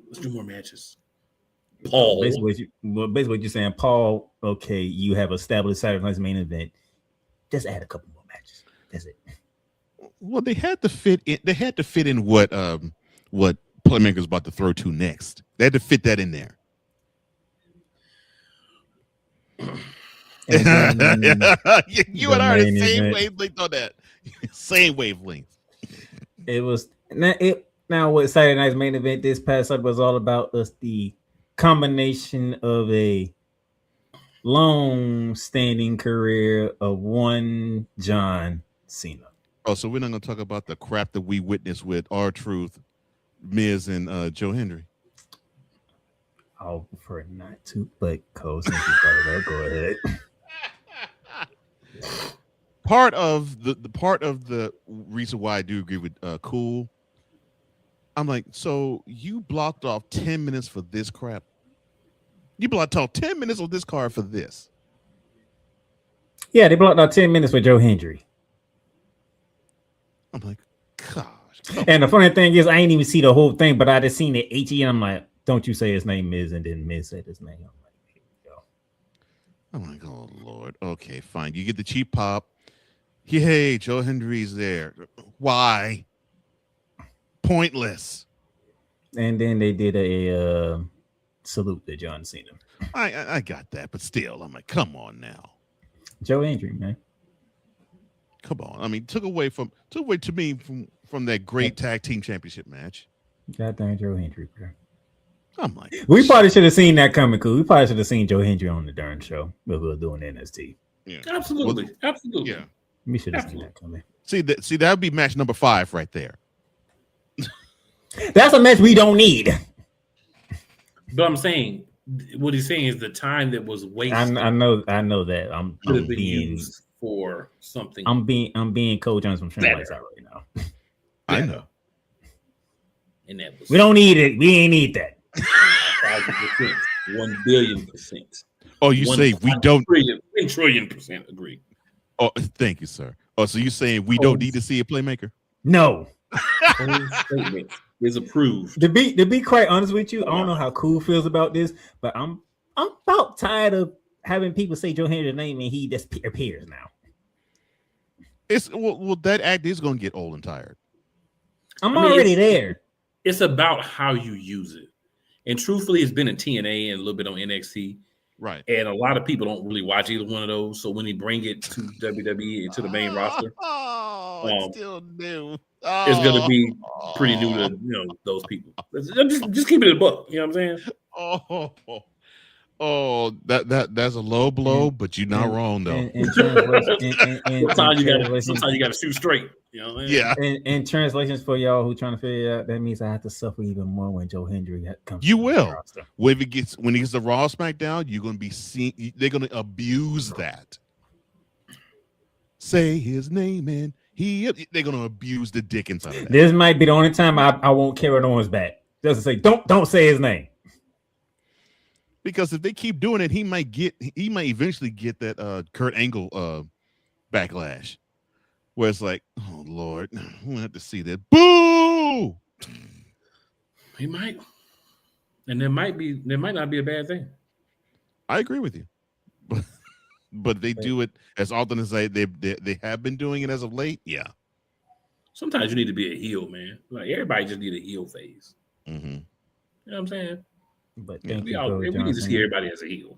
Let's do more matches. Paul. Basically, what you're saying, Paul, okay, you have established Saturday Night's main event. Just add a couple more matches. That's it. Well, they had to fit in. They had to fit in what Playmaker's about to throw to next. They had to fit that in there. You and I are the same wavelength on that. Same wavelength. It was now what Saturday Night's main event this past up was all about was the combination of a long-standing career of one John Cena. Oh, so we're not going to talk about the crap that we witnessed with R-Truth, Miz, and Joe Hendry. I'll prefer not to, but Cole, since you brought it up, go ahead. part of the reason why I do agree with Cool. I'm like, so you blocked off 10 minutes for this crap. You blocked off 10 minutes of this card for this. Yeah, they blocked out 10 minutes for Joe Hendry. I'm like, gosh. And the funny thing is, I ain't even see the whole thing, but I just seen it. HE, and I'm like, don't you say his name Miz, and then Miz said his name. I'm like, here we go. I'm like, oh Lord. Okay, fine. You get the cheap pop. Hey, Joe Hendry's there. Why? Pointless. And then they did a salute to John Cena. I got that, but still, I'm like, come on now. Joe Hendry, man. Come on. I mean, took away to me from that great tag team championship match. Goddamn Joe Hendry, bro. I'm like, we probably should have seen that coming, cool. We probably should have seen Joe Hendry on the darn show when we were doing NXT. Yeah. Absolutely. Absolutely. Yeah. We should have seen that coming. See that would be match number 5 right there. That's a match we don't need. But I'm saying, what he's saying is the time that was wasted. I know that. I'm being used for something. I'm being Cole Jones from Trent Lights Out right now. I know. And that was we don't need it. We ain't need that. 1,000%, 1 billion%. Oh, you say we don't? 1 trillion% agree. Oh, thank you, sir. Oh, so you saying we don't need to see a playmaker? No. Statement is approved. To be quite honest with you, I don't know how Cool feels about this, but I'm about tired of having people say Joe Hendry's name and he just appears now. It's well that act is going to get old and tired. I'm already there. It's about how you use it. And truthfully, it's been in TNA and a little bit on NXT. Right. And a lot of people don't really watch either one of those. So when he bring it to WWE and to the main roster, it's still new. It's going to be pretty new to those people. Just keep it in the book. You know what I'm saying? That's a low blow, but you're not wrong though. Sometimes you got to shoot straight. You know what I mean? Yeah. And translations for y'all who trying to figure it out, that means I have to suffer even more when Joe Hendry comes. You will. When he gets the Raw SmackDown, you're going to be seeing. They're going to abuse that. Say his name and they're going to abuse the dickens out of that. This might be the only time I won't carry it on his back. Just to say, don't say his name. Because if they keep doing it, he might eventually get that Kurt Angle backlash, where it's like, oh Lord, we'll have to see that. Boo! He might, and there might not be a bad thing. I agree with you, but they do it as often as they have been doing it as of late. Yeah. Sometimes you need to be a heel, man. Like everybody just need a heel phase. Mm-hmm. You know what I'm saying? But we need to see everybody as a heel.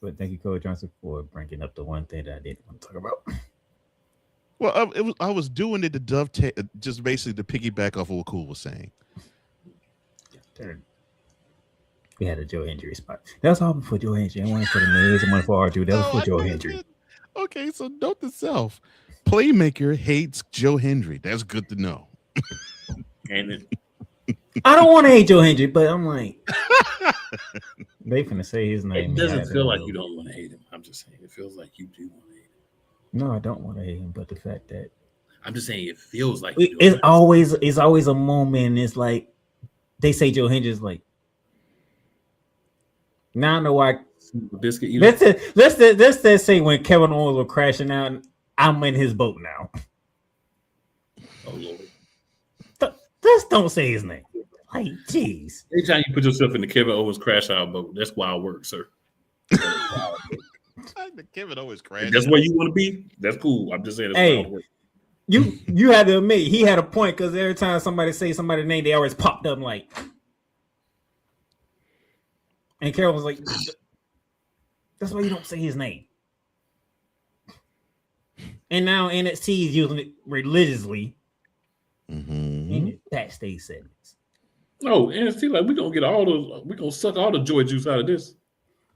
But thank you, Cole Johnson, for bringing up the one thing that I didn't want to talk about. Well, I was doing it to dovetail, just basically to piggyback off of what Cool was saying. We had a Joe Hendry spot. That was all for Joe Hendry. I wanted for the Miz, I wanted for R2. That was for Joe Hendry. Okay, so note to self: Playmaker hates Joe Hendry. That's good to know. And I don't want to hate Joe Hendry, but I'm like, they finna say his name. It doesn't feel like you don't want to hate him. I'm just saying, it feels like you do want to hate him. No, I don't want to hate him, but the fact that I'm just saying, it feels like it's always a moment. It's like they say Joe Hendry's like. Now I know why. Biscuit. Let's just say when Kevin Owens was crashing out, I'm in his boat now. Oh Lord. Just don't say his name. Like, jeez. Anytime you put yourself in the Kevin Owens crash out boat, that's wild work, sir. The Kevin Owens crash. That's where you want to be. That's cool. I'm just saying. That's wild work. You had to admit he had a point because every time somebody say somebody's name, they always popped up like. And Carol was like, "That's why you don't say his name." And now NXT is using it religiously. In backstage segments. Oh, NXT like we're gonna suck all the joy juice out of this.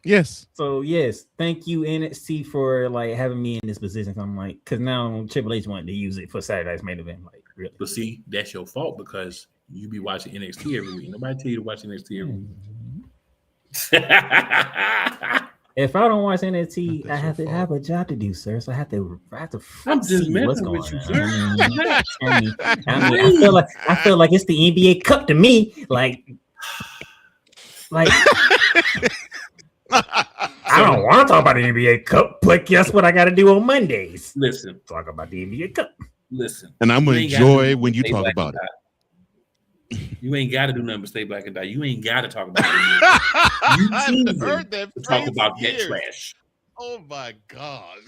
Yes. So yes, thank you NXT for like having me in this position. I'm like, because now Triple H wanted to use it for Saturday's main event. Like, really? But see, that's your fault because you be watching NXT every week. Nobody tell you to watch NXT every week. If I don't watch NXT, I have to have a job to do, sir. So I have to I'm just see what's messing going with you, on. sir. I feel like it's the NBA Cup to me. Like I don't want to talk about the NBA Cup, but guess what I got to do on Mondays? Listen, talk about the NBA Cup. Listen, and I'm gonna enjoy when you talk about it. You ain't got to do nothing but stay black and die. You ain't got to talk about it. You heard that to talk about that trash. Oh my God.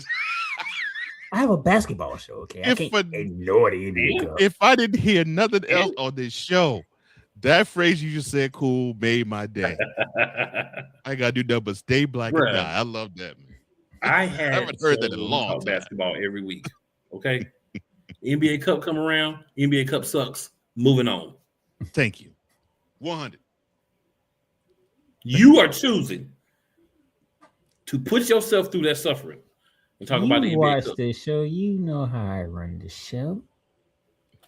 I have a basketball show, okay? I can't ignore the NBA Cup. If I didn't hear nothing else on this show, that phrase you just said, cool, made my day. I got to do nothing but stay black and die. I love that, man. I haven't heard that in a long time. Basketball every week, okay? NBA Cup come around, NBA Cup sucks. Moving on. Thank you. 100. You are choosing to put yourself through that suffering and talk about the NBA You watch Cup. the show, you know how I run the show.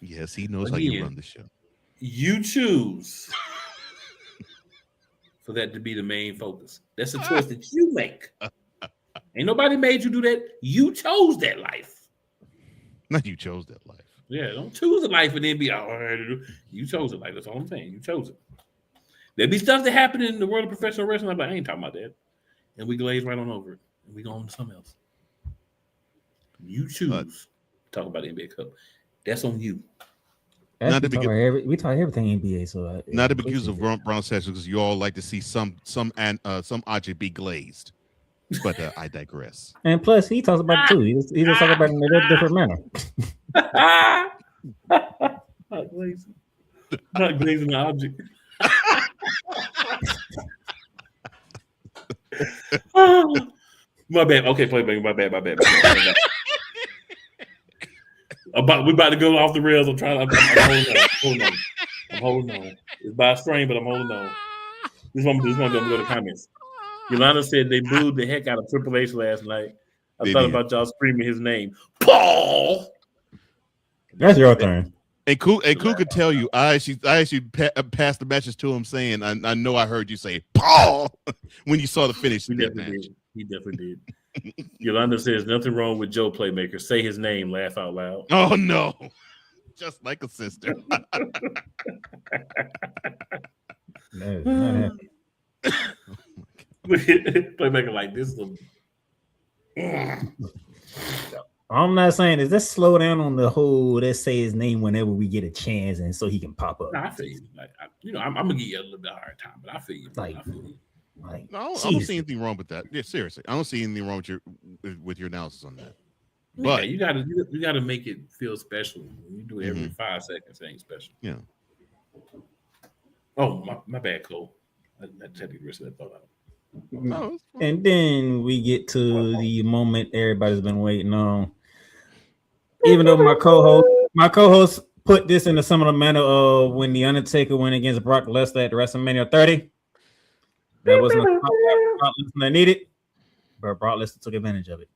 Yes, he knows how you run the show. You choose for that to be the main focus. That's a choice that you make. Ain't nobody made you do that. You chose that life. Not you chose that life. Yeah, don't choose a life and then be all right. You chose it. Like that's all I'm saying. You chose it. There'll be stuff that happened in the world of professional wrestling. I'm like, I ain't talking about that. And we glaze right on over it. And we go on to something else. You choose to talk about the NBA Cup. That's on you. We talk everything NBA. So not to be accused of brown sessions because you all like to see some object be glazed. But I digress. And plus, he talks about it too. He just talks about it in a different manner. Not glazing. Not glazing the object. My bad. Okay, playback. My bad. We about to go off the rails. I'm holding on. It's by a string, but I'm holding on. This one I'm gonna go to comments. Yolanda said they booed the heck out of Triple H last night. I thought about y'all screaming his name, Paul. That's your turn. And Cool could tell you. I actually passed the message to him saying, "I know I heard you say Paul when you saw the finish." He definitely did. Yolanda says nothing wrong with Joe Playmaker. Say his name. Laugh out loud. Oh no, just like a sister. Playmaker like this. I'm not saying is let's slow down on the whole. Let's say his name whenever we get a chance, and so he can pop up. No, I feel you. I'm gonna give you a little bit of a hard time, but I feel you. No, I don't see anything wrong with that. Yeah, seriously, I don't see anything wrong with your analysis on that. But you gotta make it feel special. When you do it every 5 seconds, it ain't special. Yeah. Oh, my bad, Cole. I had to risk that thought out. No, and then we get to the moment everybody's been waiting on. Even though my co-host put this in a similar manner of when the Undertaker went against Brock Lesnar at WrestleMania 30. That wasn't a Brock Lesnar needed, but Brock Lesnar took advantage of it.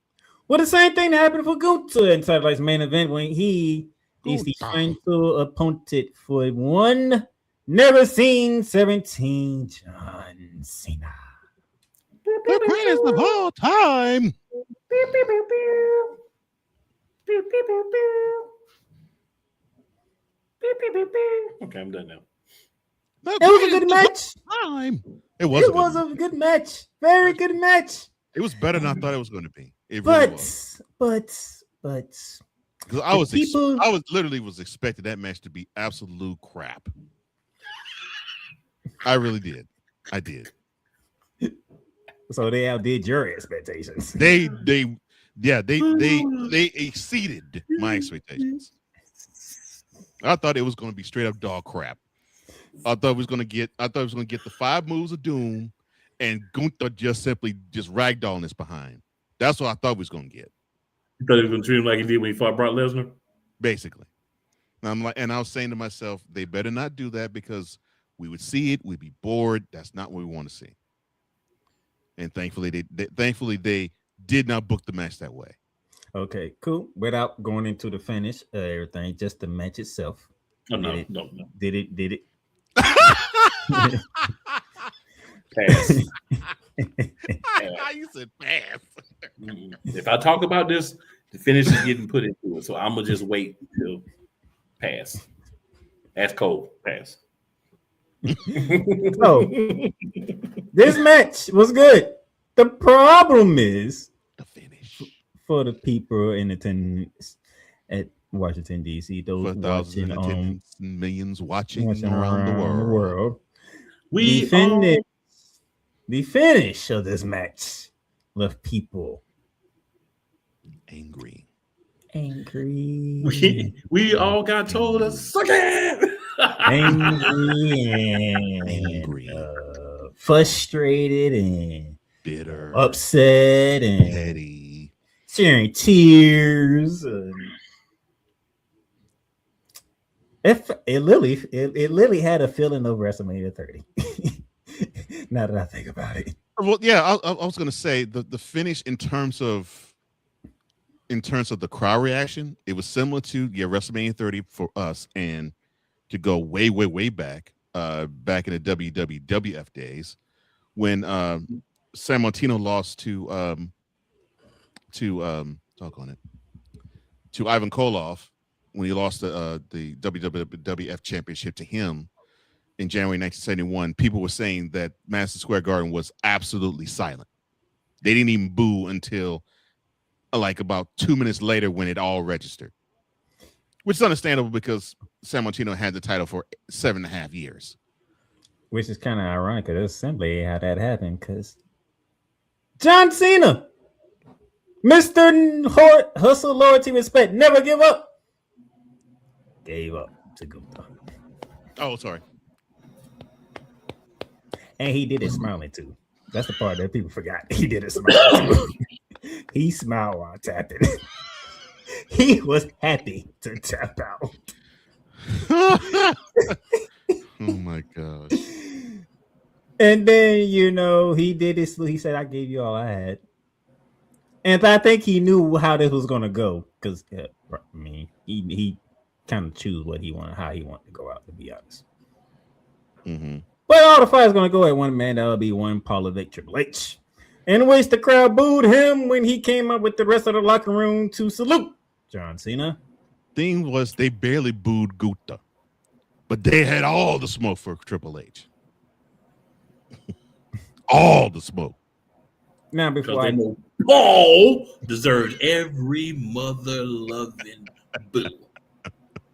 Well, the same thing that happened for Gunther in Saturday's main event when he is the final opponent for one never seen 17 John Cena. The greatest of all time. Okay, I'm done now. It was a good match. It was a good match. Very good match. It was better than I thought it was going to be. It but really was. Because I was literally expecting that match to be absolute crap. I really did. I did. So they outdid your expectations. They exceeded my expectations. I thought it was going to be straight up dog crap. I thought it was going to get the 5 moves of doom, and Gunther just ragdolling us behind. That's what I thought we was going to get. You thought he was going to treat him like he did when he fought Brock Lesnar? Basically. And I was saying to myself, they better not do that because we would see it, we'd be bored. That's not what we want to see. And thankfully they did not book the match that way. Okay, cool. Without going into the finish, everything, just the match itself. Oh, no. Did it? Pass. You said pass. If I talk about this, the finish is getting put into it. So I'm gonna just wait till pass. That's cold. Pass. So this match was good. The problem is The finish for the people in attendance at Washington D.C. Those watching millions watching around the world. The finish of this match left people angry. We all got told to suck it. angry, frustrated, and bitter, upset, and petty, sharing tears. It literally had a feeling of WrestleMania 30. Now that I think about it. Well, yeah, I was going to say the finish in terms of the crowd reaction, it was similar to WrestleMania 30 for us, and to go way back in the WWF days when San Martino lost to Ivan Koloff when he lost the WWF championship to him in January 1971. People were saying that Madison Square Garden was absolutely silent. They didn't even boo until like about 2 minutes later when it all registered, which is understandable because San Martino had the title for 7.5 years. Which is kind of ironic because that's simply how that happened. Because John Cena, Mr. Hustle, Loyalty, Respect, Never Give Up, gave up to Gunther. Oh, sorry. And he did it smiling too. That's the part that people forgot. He did it smiling too. He smiled while tapping. He was happy to tap out. Oh my gosh. And then, he did this. He said, I gave you all I had. And I think he knew how this was going to go. Because, he kind of chose what he wanted, how he wanted to go out, to be honest. Mm-hmm. But all the fire's going to go at one man. That'll be one Paula Vic Triple H. In which the crowd booed him when he came up with the rest of the locker room to salute John Cena. Thing was, they barely booed Gunther, but they had all the smoke for Triple H. All the smoke. Now, before I know Paul deserves every mother loving boo.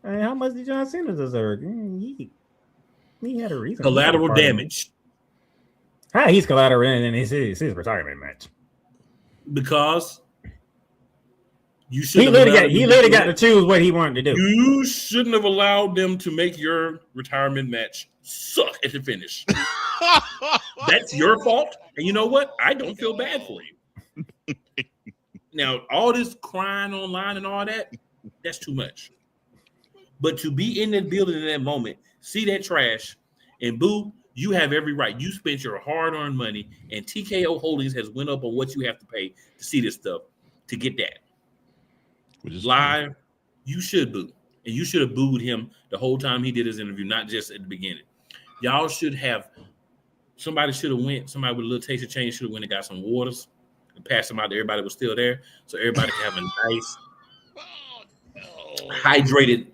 Hey, how much did John Cena deserve? He had a reason. Collateral damage. How he's collateral in his retirement match? Because you should. He literally got to choose what he wanted to do. You shouldn't have allowed them to make your retirement match suck at the finish. That's your fault. And you know what? I don't feel bad for you. Now, all this crying online and all that, that's too much. But to be in that building in that moment, see that trash, and boo, you have every right. You spent your hard-earned money, and TKO Holdings has went up on what you have to pay to see this stuff, to get that. Live, you should boo. And you should have booed him the whole time he did his interview, not just at the beginning. Y'all should have, somebody should have went, somebody with a little taste of change should have went and got some waters and passed them out to everybody that was still there, so everybody can have a nice, hydrated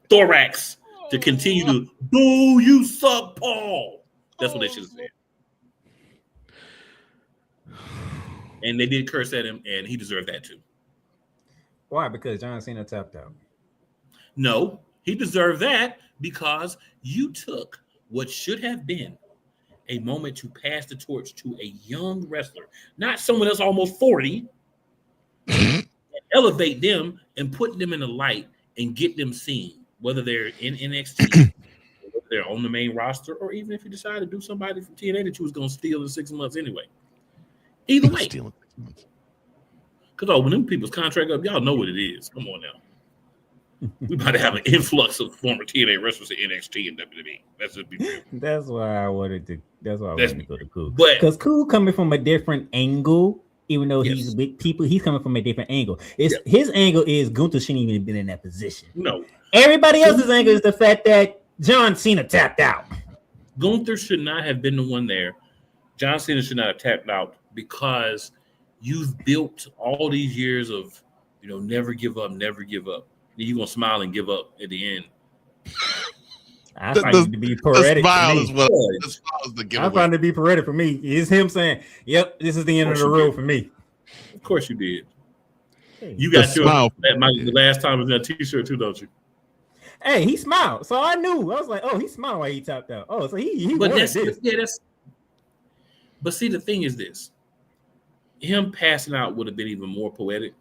thorax to continue to boo, you suck, Paul. That's what they should have said. And they did curse at him, and he deserved that too. Why? Because John Cena tapped out. No, he deserved that because you took what should have been a moment to pass the torch to a young wrestler, not someone that's almost 40, and elevate them and put them in the light and get them seen, whether they're in NXT, whether they're on the main roster, or even if you decide to do somebody from TNA that you was going to steal in 6 months anyway. Either way. Because when them people's contract up, y'all know what it is. Come on now. We about to have an influx of former TNA wrestlers in NXT and WWE. That's just be real. That's why I wanted to. That's why I wanted to go to Cool. But because Cool coming from a different angle, even though he's with people, he's coming from a different angle. His angle is Gunther shouldn't even have been in that position. No. Everybody else's angle is the fact that John Cena tapped out. Gunther should not have been the one there John Cena should not have tapped out because you've built all these years of, never give up, never give up. Then you're going to smile and give up at the end. I find it to be poetic for me. I find it to be poetic for me. It's him saying, "Yep, this is the end of the road for me." Of course you did. You got your the last time was in a T-shirt too, don't you? Hey, he smiled, so I knew. I was like, "Oh, he smiled while he tapped out." Oh, so he but wanted that's this. Yeah, that's. But see, the thing is this: him passing out would have been even more poetic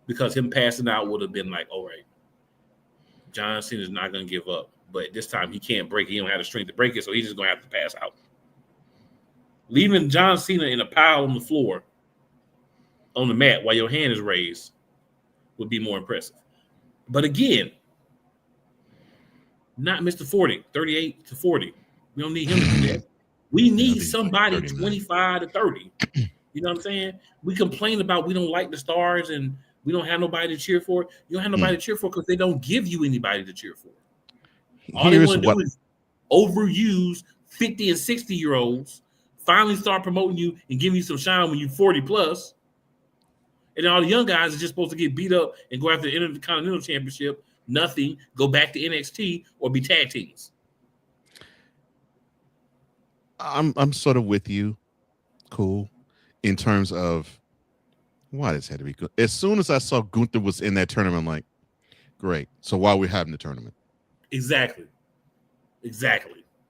because him passing out would have been like, "All right, John Cena's not going to give up." But this time he can't break it. He don't have the strength to break it, so he's just going to have to pass out. Leaving John Cena in a pile on the floor, on the mat, while your hand is raised would be more impressive. But again, not Mr. 40, 38 to 40. We don't need him to do that. We need somebody 25 to 30. You know what I'm saying? We complain about we don't like the stars and we don't have nobody to cheer for. You don't have nobody to cheer for because they don't give you anybody to cheer for. All they want to do is overuse 50 and 60-year-olds, finally start promoting you and giving you some shine when you're 40 plus. And then all the young guys are just supposed to get beat up and go after the Intercontinental Championship, nothing, go back to NXT or be tag teams. I'm sort of with you, cool, in terms of why this had to be good. As soon as I saw Gunther was in that tournament, I'm like, great. So why are we having the tournament? Exactly.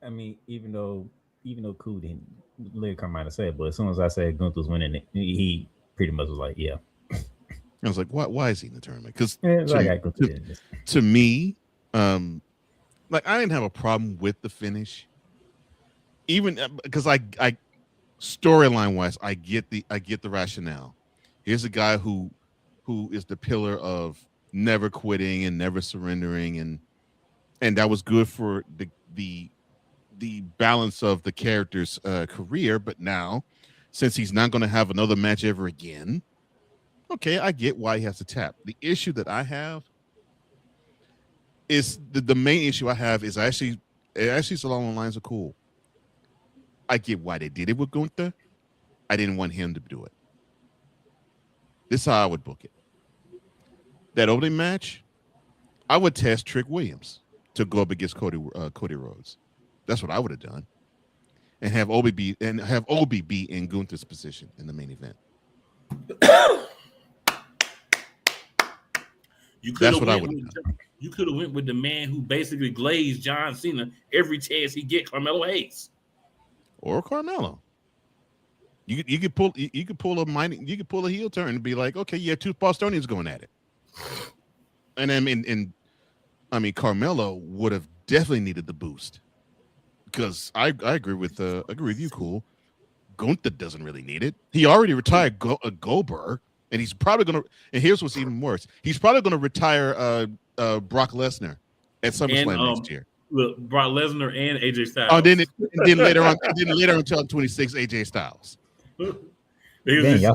I mean, even though Cool didn't later come out and say it, but as soon as I said Gunther was winning it, he pretty much was like, yeah. I was like, why is he in the tournament? Because to me, like I didn't have a problem with the finish, even because I storyline wise, I get the rationale. Here's a guy who is the pillar of never quitting and never surrendering, and that was good for the balance of the character's career. But now, since he's not going to have another match ever again, okay, I get why he has to tap. The issue that I have is the main issue I have is actually along the lines of cool. I get why they did it with Gunther. I didn't want him to do it. This is how I would book it. That opening match, I would test Trick Williams to go up against Cody Rhodes. That's what I would have done, and have Obi be in Gunther's position in the main event. That's what I would have done. You could have went with the man who basically glazed John Cena every chance he get, Carmelo Hayes, or Carmelo. You could pull a heel turn and be like, okay, you have two Bostonians going at it, and I mean Carmelo would have definitely needed the boost because I agree with you, cool. Gunther doesn't really need it. He already retired Goldberg, and he's probably gonna. And here's what's even worse: he's probably gonna retire Brock Lesnar at SummerSlam next year. Look, Brock Lesnar and AJ Styles. Oh, then later on, 2026, AJ Styles. Dang, y'all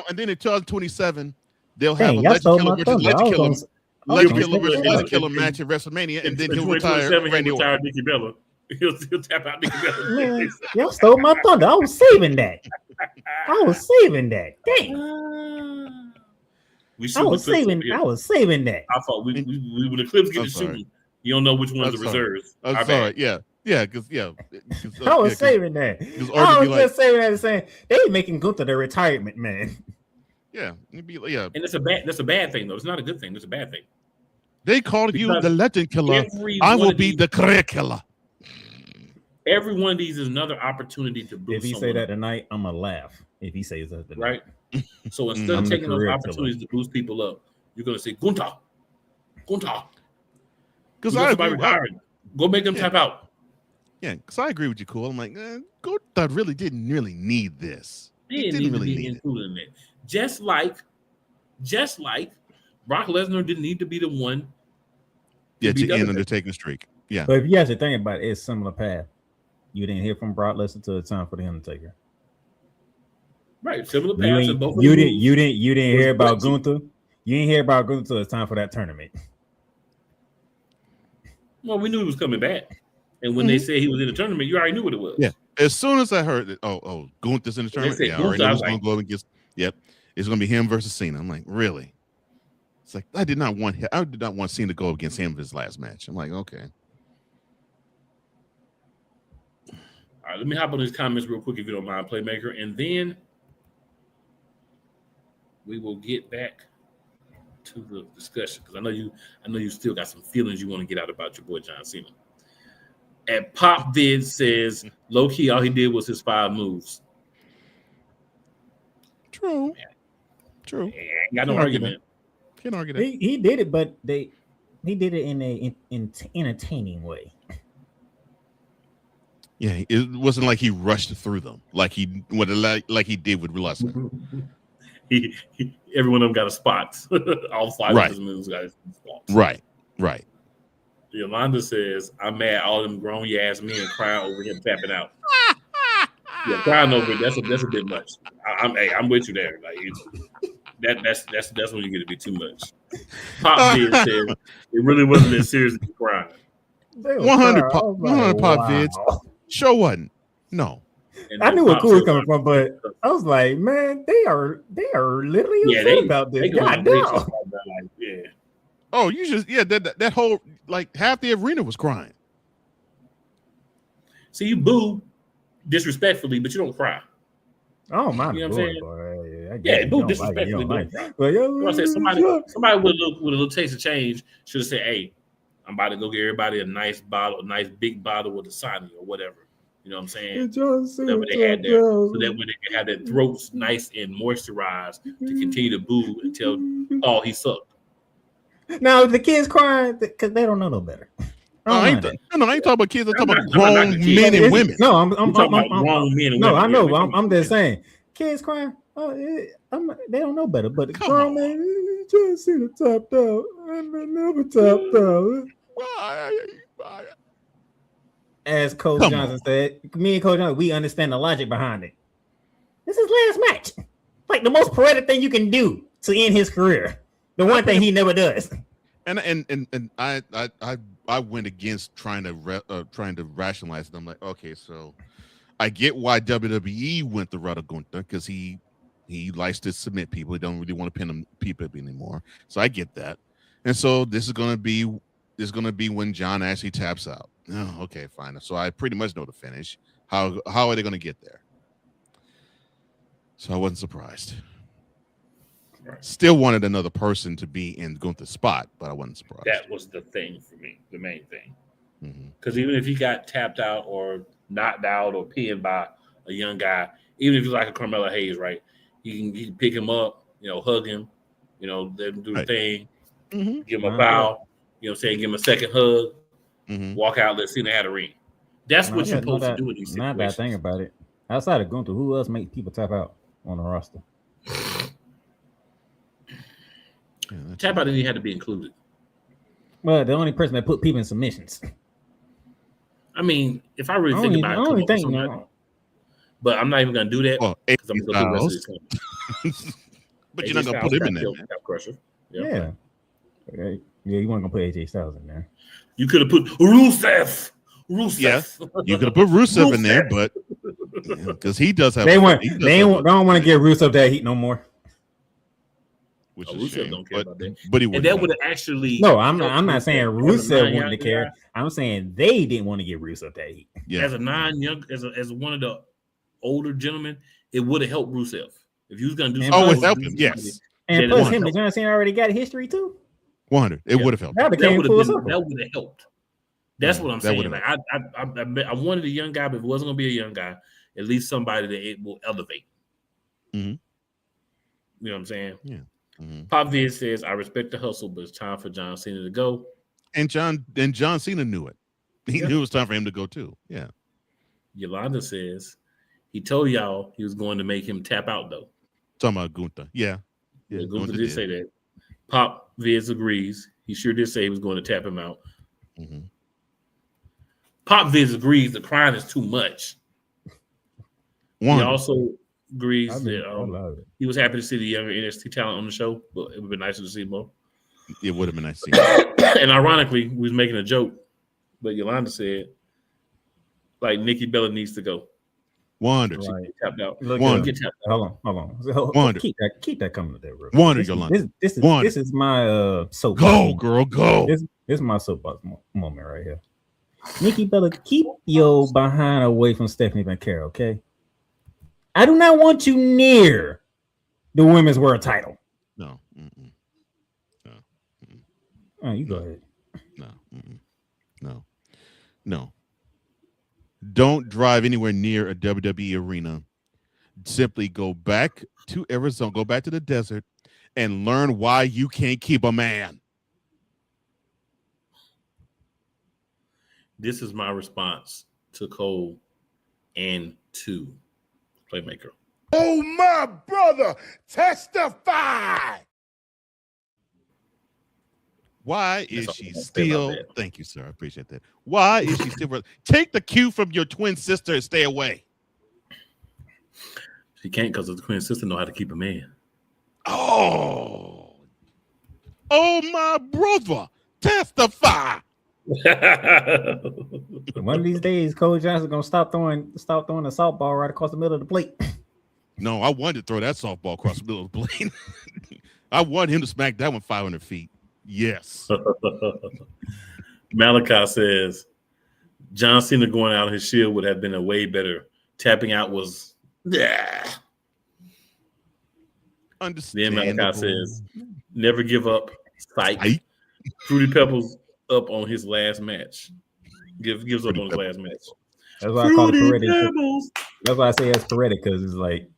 and then in 2027, they'll have a Legend Killer match at WrestleMania, and then he'll retire Randy Orton. Nikki Bella. He'll tap out Nikki Bella. Man, y'all stole my thunder. I was saving that. Dang. I was saving that. I thought we when the clips get to shooting, you don't know which one's the reserves. I'm sorry. Yeah, because I was saving that. I was just saving that and saying they making Gunther the retirement man. Yeah, and that's a bad thing though. It's not a good thing. It's a bad thing. They called you the Legend Killer. I will be the Career Killer. Every one of these is another opportunity to boost. If he say that tonight, I'm gonna laugh. If he says that tonight, right? So instead of taking those opportunities to boost people up, you're gonna say Gunther. Because I agree. Go make them tap out. Yeah, because I agree with you, cool. I'm like, Gunther really didn't need this. He didn't really need included in it. Just like Brock Lesnar didn't need to be the one. Yeah, to end Undertaker's streak. Yeah. But if you have to think about it, it's similar path. You didn't hear from Brock Lesnar till it's time for the Undertaker. Right, similar paths. You didn't hear about Gunther. You didn't hear about Gunther till it's time for that tournament. Well, we knew he was coming back. And when they said he was in the tournament, you already knew what it was. Yeah. As soon as I heard that, Gunther's in the tournament, I already know who's going to go up against. Yep, it's going to be him versus Cena. I'm like, really? It's like I did not want Cena to go against him for his last match. I'm like, okay. All right, let me hop on these comments real quick if you don't mind, Playmaker, and then we will get back to the discussion because I know you still got some feelings you want to get out about your boy John Cena. And Pop Vid says, low key, all he did was his 5 moves. True. Man. True. Ain't got no argument. Can't argue that. He did it, but he did it in a entertaining way. Yeah, it wasn't like he rushed through them like he did with Lesnar. Every one of them got a spot. All 5 of his moves got spots. Right. Yolanda says, I'm mad all them grown ass men crying over him tapping out. Yeah, crying over it, that's a bit much. I'm with you there. Like that's when you get to be too much. Pop Vid says it really wasn't as serious as crying. 100 Pop Vids. Sure wasn't. No. I knew where Cool was coming from, but I was like, man, they are literally upset about this. God damn. Yeah. Oh, you just that whole like half the arena was crying. See, you boo disrespectfully, but you don't cry. Oh my! You know what I'm saying? Boo disrespectfully. Like but I say somebody with a little taste of change should have said, "Hey, I'm about to go get everybody a nice big bottle with a Dasani or whatever." You know what I'm saying? So that way they can have their throats nice and moisturized to continue to boo until he sucked. Now the kids crying because they don't know no better. I ain't talking about kids. I'm talking about grown men and women. No, I'm talking about grown men and women. No, I know. I'm just saying, kids crying. They don't know better. But grown men just see the top down and they never top down. As Coach Johnson said, me and Coach Johnson, we understand the logic behind it. This is last match, like the most poetic thing you can do to end his career. The one thing he never does. And I went against trying to rationalize it. I'm like, okay, so I get why WWE went the route of Gunther because he likes to submit people. He don't really want to pin them people anymore. So I get that. And so this is gonna be when John actually taps out. Oh, okay, fine. So I pretty much know the finish. How are they gonna get there? So I wasn't surprised. Right. Still wanted another person to be in Gunther's spot, but I wasn't surprised. That was the thing for me, the main thing. Because even if he got tapped out or knocked out or pinned by a young guy, even if he's like a Carmelo Hayes, right? You can pick him up, hug him, let him do the thing, give him a bow, you know what I'm saying, give him a second hug, walk out, let Cena have a ring. That's what you're supposed to do in these situations. Not that thing about it. Outside of Gunther, who else makes people tap out on the roster? Tap out didn't have to be included. Well, the only person that put people in submissions. I mean, if I really think about it, but I'm not even going to do that because I'm going to do the rest of this. But you're not going to put him in there. Crusher. Yeah. Yeah, you weren't going to put AJ Styles in there. You could have put Rusev. Yeah, you could have put Rusev in there, but because he does have. They don't want to give Rusev that heat no more. Which is Rusev don't care about that. But he would. And that would have actually. No, I'm not saying Rusev wanted to care. I'm saying they didn't want to give Rusev that heat. Yeah. As as one of the older gentlemen, it would have helped Rusev if you was going to do something. Oh, it helped him. Yes. And plus, him and John Cena already got history too. 100. It would have helped. That would have helped. That's what I'm saying. Like I wanted a young guy, but if it wasn't going to be a young guy, at least somebody that it will elevate. You know what I'm saying? Yeah. Pop Vid says, I respect the hustle, but it's time for John Cena to go. And John Cena knew it. He knew it was time for him to go too. Yeah. Yolanda says he told y'all he was going to make him tap out though. Talking about Gunther. Yeah. Gunther did say that. Pop Viz agrees. He sure did say he was going to tap him out. Pop Viz agrees the crying is too much. He also agrees that he was happy to see the younger NXT talent on the show, but it would have been nicer to see more. It would have been nice to see. And ironically, we was making a joke, but Yolanda said, like, Nikki Bella needs to go. Wonder. Right. Tapped out. Look, Wonder. hold on. Wonder. Keep that coming to that real. Wonder, Yolanda. This is my soapbox. Go, girl, go. This is my soapbox moment right here. Nikki Bella, keep your behind away from Stephanie McCarroll, okay? I do not want you near the women's world title. No. Mm-mm. No. Mm-mm. Oh, you go ahead. No. Mm-mm. No. Don't drive anywhere near a WWE arena. Simply go back to Arizona, go back to the desert, and learn why you can't keep a man. This is my response to Cole and to Playmaker. Oh, my brother, testify. Why is she still? Thank you, sir. I appreciate that. Why is she still? Take the cue from your twin sister and stay away. She can't because the twin sister know how to keep a man. Oh, my brother, testify. One of these days, Cole Johnson gonna stop throwing the softball right across the middle of the plate. No, I wanted to throw that softball across the middle of the plate. I want him to smack that one 500 feet. Yes. Malachi says John Cena going out of his shield would have been a way better. Tapping out was Then Malachi says never give up. Psych. Fruity Pebbles up on his last match. Gives up on his last match. That's why I call it poetic. That's why I say it's poetic, because it's like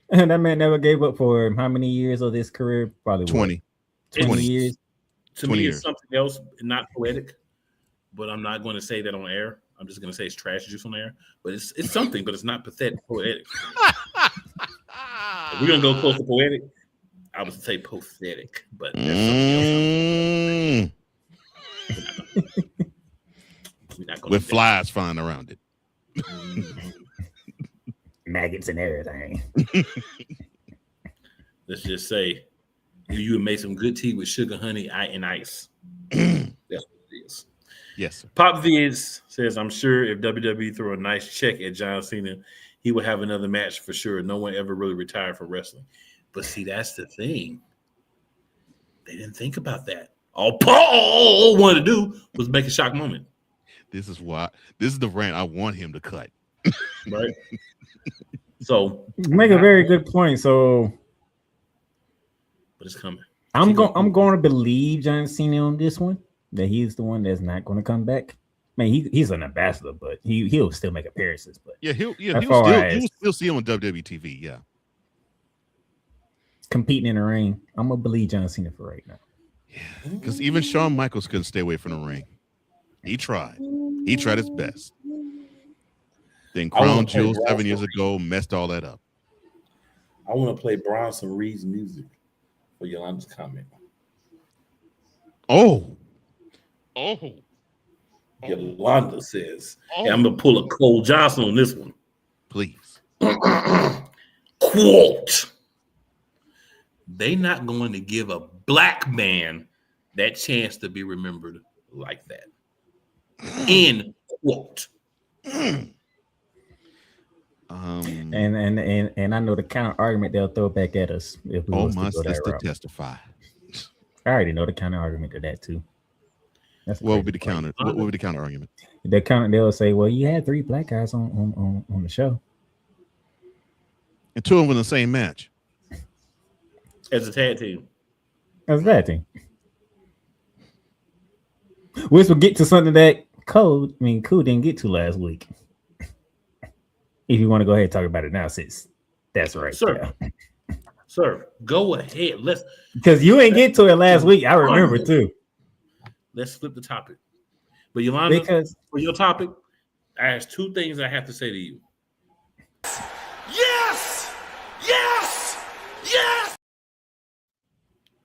that man never gave up for how many years of this career? Probably 20 years. To me, it's something else, not poetic, but I'm not going to say that on air. I'm just going to say it's trash juice on air. But it's something, but it's not poetic. If we're going to go close to poetic, I would say pathetic, but that's something else. With flies flying around it. Maggots and everything. Let's just say you would make some good tea with sugar, honey, and ice. That's what it is. Yes, sir. Pop Viz says, I'm sure if WWE threw a nice check at John Cena, he would have another match for sure. No one ever really retired from wrestling. But see, that's the thing. They didn't think about that. All Paul wanted to do was make a shock moment. This is the rant I want him to cut. Right? So you make a very good point. So but it's coming. I'm going to believe John Cena on this one, that he's the one that's not going to come back. I mean, he's an ambassador, but he'll still make appearances. But yeah, he'll still see him on WWE TV. Yeah, competing in the ring, I'm gonna believe John Cena for right now. Yeah, because even Shawn Michaels couldn't stay away from the ring. He tried. He tried his best. Then Crown Jewel 7 years ago messed all that up. I want to play Bronson Reed's music for Yolanda's comment. Yolanda says, hey, I'm going to pull a Cole Johnson on this one. Please. Quote, they not going to give a black man that chance to be remembered like that. End quote. And I know the counter argument they'll throw back at us if we my sister testify. I already know the counter argument to that too. What would be the counter? What would be the counter argument? They'll say, well, you had 3 black guys on the show. And 2 of them in the same match. As a tag team. Which will get to something that Cool didn't get to last week. If you want to go ahead and talk about it now, sis, that's right. Sir, go ahead. Because you ain't get to it last week. I remember too. Let's flip the topic. But Yolanda, for your topic, I have 2 things I have to say to you. Yes! Yes! Yes!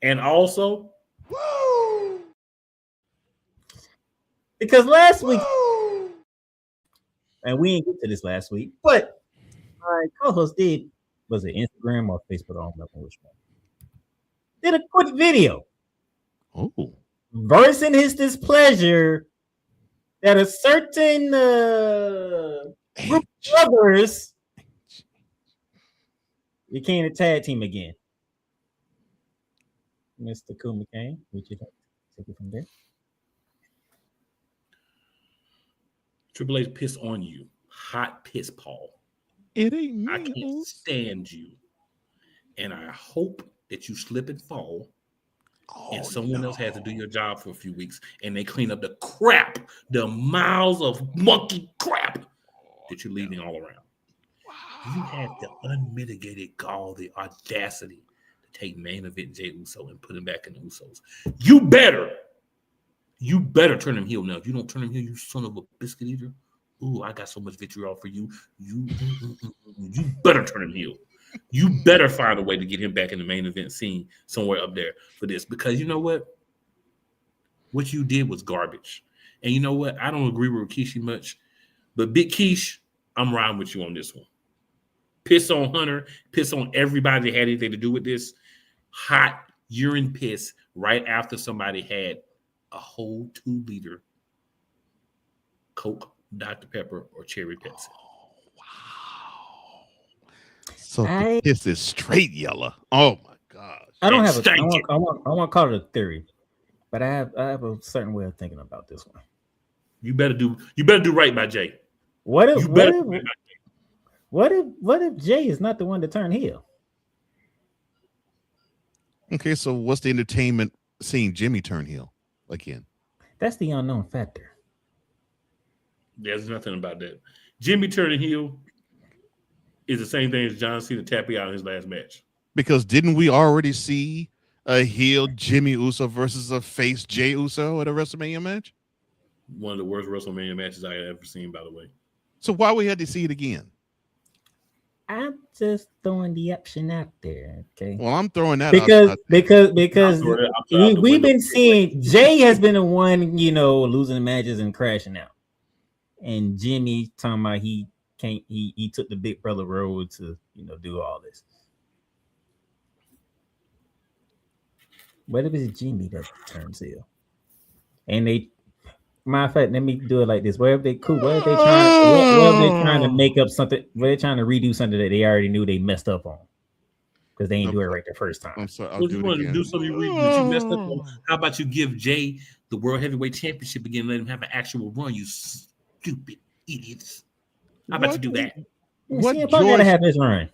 And also, woo! Because last week, and we didn't get to this last week, but my co-host was it Instagram or Facebook? I don't remember which one. Did a quick video. Voicing his displeasure that a certain group of brothers You can't tag team again. Mr. Cool McCain, would you like to take it from there? Triple H pissed on you. Hot piss, Paul. It ain't me. I can't stand you. And I hope that you slip and fall and someone else has to do your job for a few weeks and they clean up the crap, the miles of monkey crap that you're leaving all around. You had the unmitigated gall, the audacity to take main event Jey Uso and put him back in the Usos. You better turn him heel now. If you don't turn him heel, you son of a biscuit eater. Ooh, I got so much vitriol for you. You better turn him heel. You better find a way to get him back in the main event scene somewhere up there for this. Because you know what? What you did was garbage. And you know what? I don't agree with Rikishi much. But Big Keish, I'm riding with you on this one. Piss on Hunter. Piss on everybody that had anything to do with this. Hot urine piss right after somebody had a whole 2-liter Coke, Dr. Pepper, or Cherry Pepsi. So the piss is straight yellow. Oh my gosh! I don't have a. I want to call it a theory, but I have a certain way of thinking about this one. You better do right by Jay. What if Jay is not the one to turn heel? Okay, so what's the entertainment seeing Jimmy turn heel again? That's the unknown factor. There's nothing about that. Jimmy turning heel is the same thing as John Cena tapping out in his last match. Because didn't we already see a heel Jimmy Uso versus a face Jey Uso at a WrestleMania match? One of the worst WrestleMania matches I have ever seen, by the way. So why we had to see it again? I'm just throwing the option out there, okay? Well, I'm throwing that because we've been seeing Jay has been the one, losing matches and crashing out, and Jimmy talking about he took the big brother road to do all this. What if it's Jimmy that turns heel? And matter of fact, let me do it like this. What if they trying to make up something? What they trying to redo something that they already knew they messed up on because they ain't do it right the first time. I'm sorry, I'll do it again. Do something that you messed up on. How about you give Jay the World Heavyweight Championship again and let him have an actual run? You stupid idiots. How about you do that? What gotta have this run?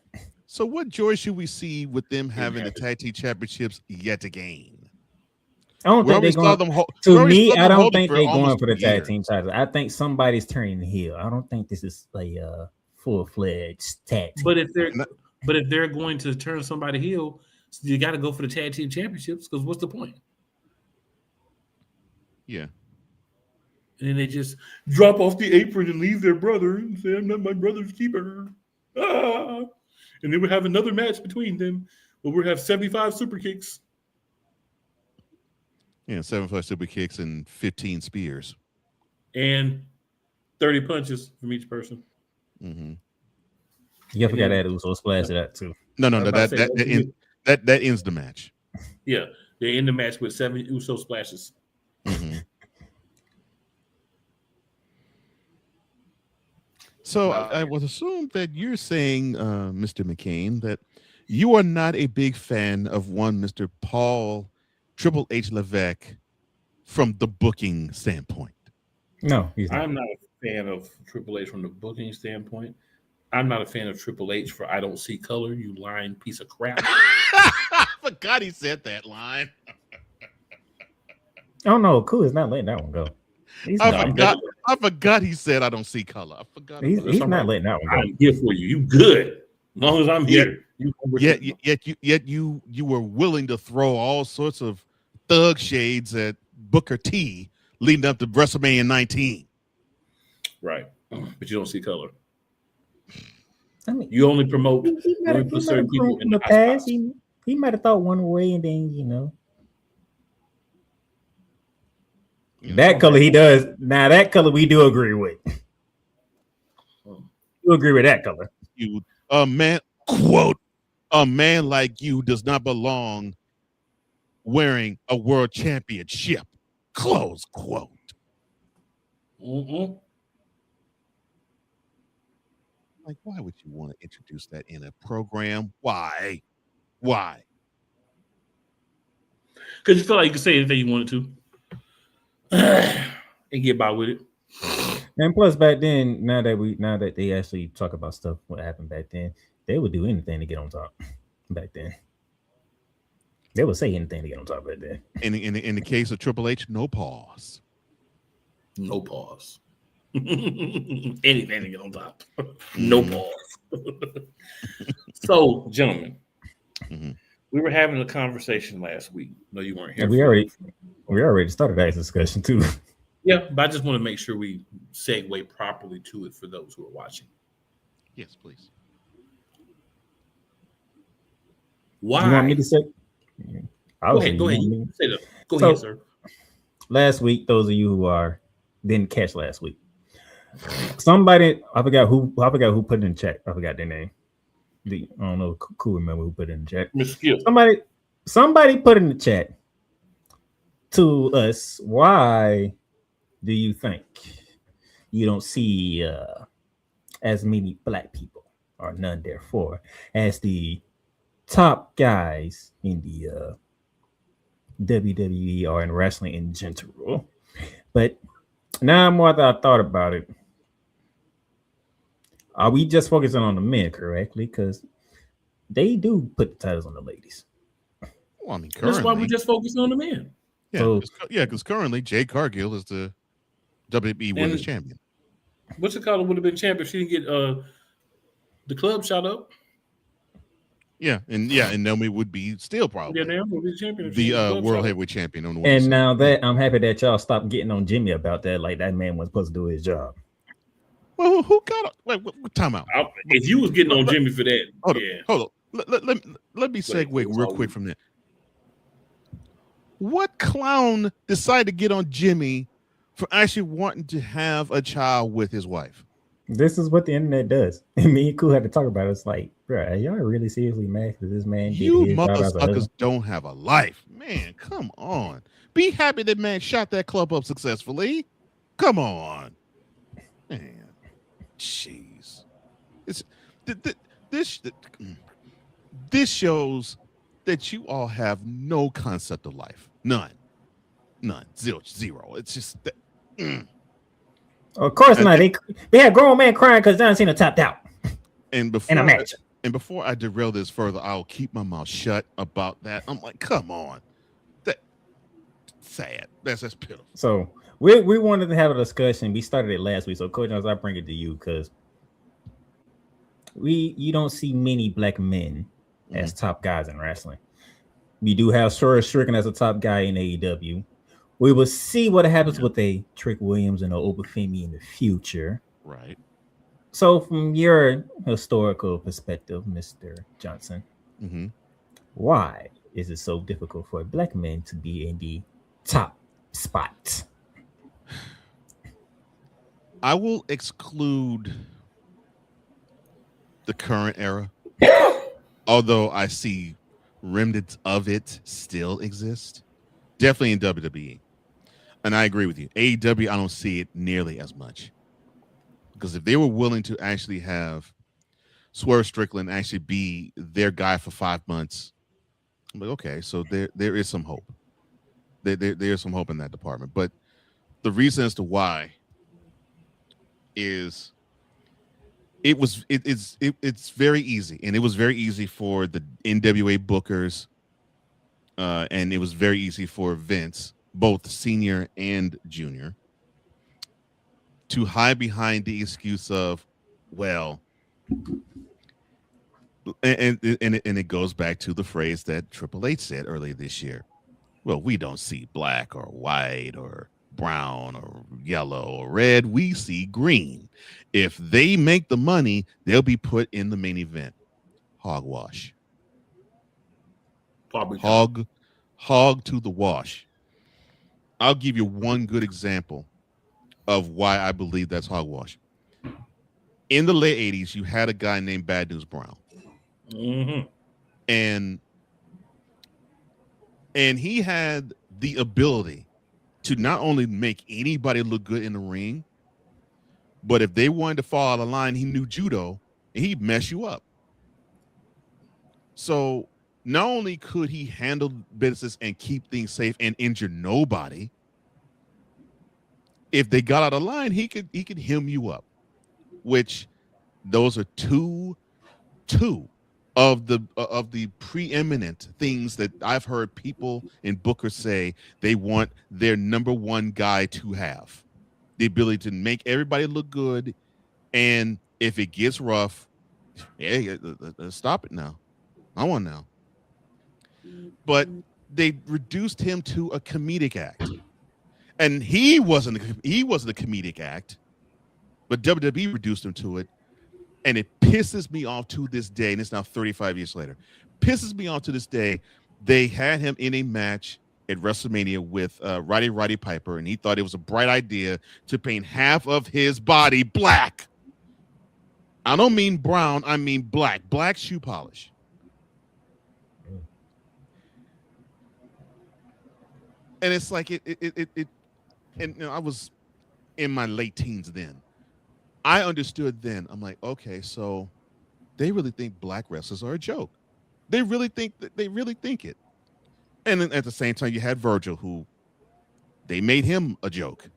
So what joy should we see with them having the tag team championships yet again? I don't think they're going. To me, I don't think they're going for the tag team title. I think somebody's turning heel. I don't think this is a full-fledged tag team. But if they're going to turn somebody heel, you got to go for the tag team championships. Because what's the point? Yeah. And then they just drop off the apron and leave their brother and say, "I'm not my brother's keeper." Ah! And then we have another match between them where we have 75 super kicks. Yeah, 75 super kicks and 15 spears. And 30 punches from each person. Mm-hmm. You forgot to add Uso splash to that too. No, that ends the match. Yeah, they end the match with 7 Uso splashes. Mm-hmm. So I would assume that you're saying, Mr. McCain, that you are not a big fan of one Mr. Paul Triple H Levesque from the booking standpoint. No, he's not. I'm not a fan of Triple H from the booking standpoint. I'm not a fan of Triple H for I don't see color, you lying piece of crap. I forgot he said that line. Oh no, Cool is not letting that one go. I forgot he said I don't see color. I forgot. He's not letting that one go. I'm here for you. You good. As long as I'm here. Yet you were willing to throw all sorts of thug shades at Booker T leading up to WrestleMania 19. Right. But you don't see color. I mean, you only promote certain people in the past. He might have thought one way and then, that color he does. Now that color we do agree with. You agree with that color. A man like you does not belong wearing a world championship. Close quote. Mm-hmm. Like, why would you want to introduce that in a program? Why? Why? Because you feel like you could say anything you wanted to and get by with it. And plus, back then, now that they actually talk about stuff what happened back then, they would do anything to get on top. Back then, they would say anything to get on top back then. In the case of Triple H, no pause. No pause. Anything to get on top. No pause. So, gentlemen, we were having a conversation last week. No, you weren't here. We already started that discussion too. Yeah, but I just want to make sure we segue properly to it for those who are watching. Yes, please. Why? You want me to say? Go ahead. Go ahead, sir. Last week, those of you who didn't catch last week, somebody I forgot who put it in chat. I forgot their name. I don't know. Cool, remember who put it in chat? Miss Skip. Somebody put in the chat to us. Why do you think you don't see as many black people, or none therefore, as the top guys in the WWE or in wrestling in general? But now more that I thought about it, are we just focusing on the men correctly? Because they do put the titles on the ladies. Well, I mean, that's why we just focus on the men. Yeah, because currently Jade Cargill is the WWE Women's Champion. What's it called? Would have been champion if she didn't get the club shot up. And Naomi would be still probably the world heavyweight champion on the women's. And now that I'm happy that y'all stopped getting on Jimmy about that, like that man was supposed to do his job. Well, who got what time out? If you was getting on Jimmy for that, hold on. Let me segue real quick from that. What clown decided to get on Jimmy for actually wanting to have a child with his wife? This is what the internet does. And me and Cool had to talk about it. It's like, bro, are y'all really seriously mad that this man you motherfuckers don't have a life? Man, come on. Be happy that man shot that club up successfully. Come on. Man. Jeez. This shows that you all have no concept of life. None. Zero. It's just that. Of course not. They had grown man crying because John Cena tapped out. And before I derail this further, I'll keep my mouth shut about that. I'm like, come on. That sad. That's pitiful. So we wanted to have a discussion. We started it last week. So Coach Jones, I bring it to you because you don't see many black men as top guys in wrestling. We do have Sora Strickland as a top guy in AEW. We will see what happens with a Trick Williams and an Obafemi in the future. Right. So from your historical perspective, Mr. Johnson, why is it so difficult for black men to be in the top spot? I will exclude the current era, although I see remnants of it still exist. Definitely in WWE. And I agree with you. AEW, I don't see it nearly as much. Because if they were willing to actually have Swerve Strickland actually be their guy for 5 months, I'm like, okay, so there is some hope. There is some hope in that department. But the reason as to why is it's very easy. And it was very easy for the NWA bookers, and it was very easy for Vince, both senior and junior, to hide behind the excuse of, well, and it goes back to the phrase that Triple H said earlier this year. Well, we don't see black or white or brown or yellow or red. We see green. If they make the money, they'll be put in the main event. Hogwash. Hog to the wash. I'll give you one good example of why I believe that's hogwash. In the late 80s, you had a guy named Bad News Brown. And he had the ability to not only make anybody look good in the ring, but if they wanted to fall out of line, he knew judo and he'd mess you up. So not only could he handle business and keep things safe and injure nobody, if they got out of line, he could hem you up. Which those are two of the preeminent things that I've heard people in Booker say they want their number one guy to have: the ability to make everybody look good, and if it gets rough, hey, stop it now. I want now. But they reduced him to a comedic act, and he wasn't a comedic act, but WWE reduced him to it. And it pisses me off to this day, and it's now 35 years later. Pisses me off to this day. They had him in a match at WrestleMania with Roddy Piper, and he thought it was a bright idea to paint half of his body black. I don't mean brown, I mean black. Black shoe polish. And it's like it and I was in my late teens then. I understood then. I'm like, okay, so they really think black wrestlers are a joke. They really think it. And then at the same time, you had Virgil, who they made him a joke.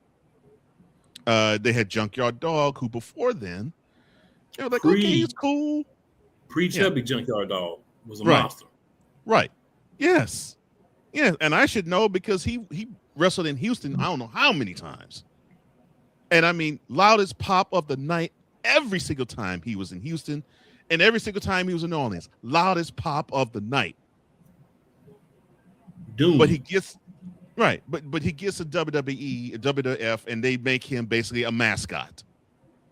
They had Junkyard Dog, who before then, they were like, okay, he's cool. Pre-chubby Junkyard Dog was a monster. Right. Yes. Yeah. And I should know because he wrestled in Houston, I don't know how many times. And I mean, loudest pop of the night every single time he was in Houston, and every single time he was in New Orleans. Loudest pop of the night. Doom. But he gets right, but he gets a WWE, a WWF, and they make him basically a mascot.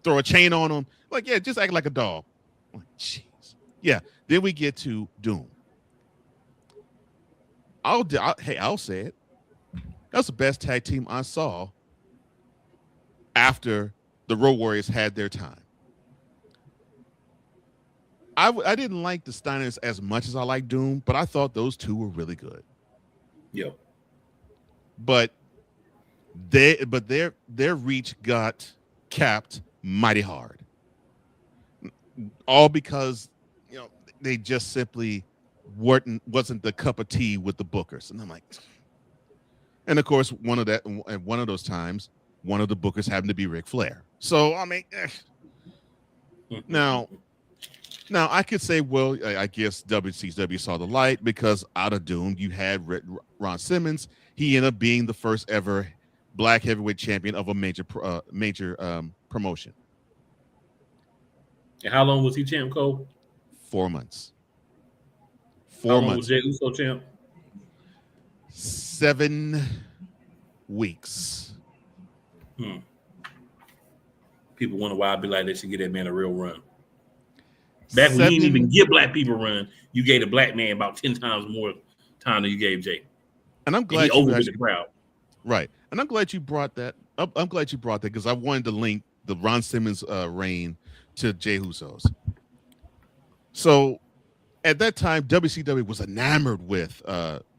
Throw a chain on him, like just act like a dog. Jeez. Yeah. Then we get to Doom. I'll say it. That's the best tag team I saw after the Road Warriors had their time. I didn't like the Steiners as much as I like Doom, but I thought those two were really good. Yeah. But their reach got capped mighty hard. All because they just simply wasn't the cup of tea with the bookers. And I'm like, and of course one of those times, one of the bookers happened to be Ric Flair. So, I mean, Now I could say, well, I guess WCW saw the light because out of Doom, you had Ron Simmons. He ended up being the first ever black heavyweight champion of a major promotion. And how long was he champ, Cole? 4 months. How long was Jey Uso champ? 7 weeks. People wonder why I'd be like, they should give that man a real run. Back when you didn't even give black people a run, you gave a black man about 10 times more time than you gave Jay. And I'm glad you over the crowd. Right. And I'm glad you brought that up. I'm glad you brought that because I wanted to link the Ron Simmons reign to Jey Uso's. So at that time, WCW was enamored with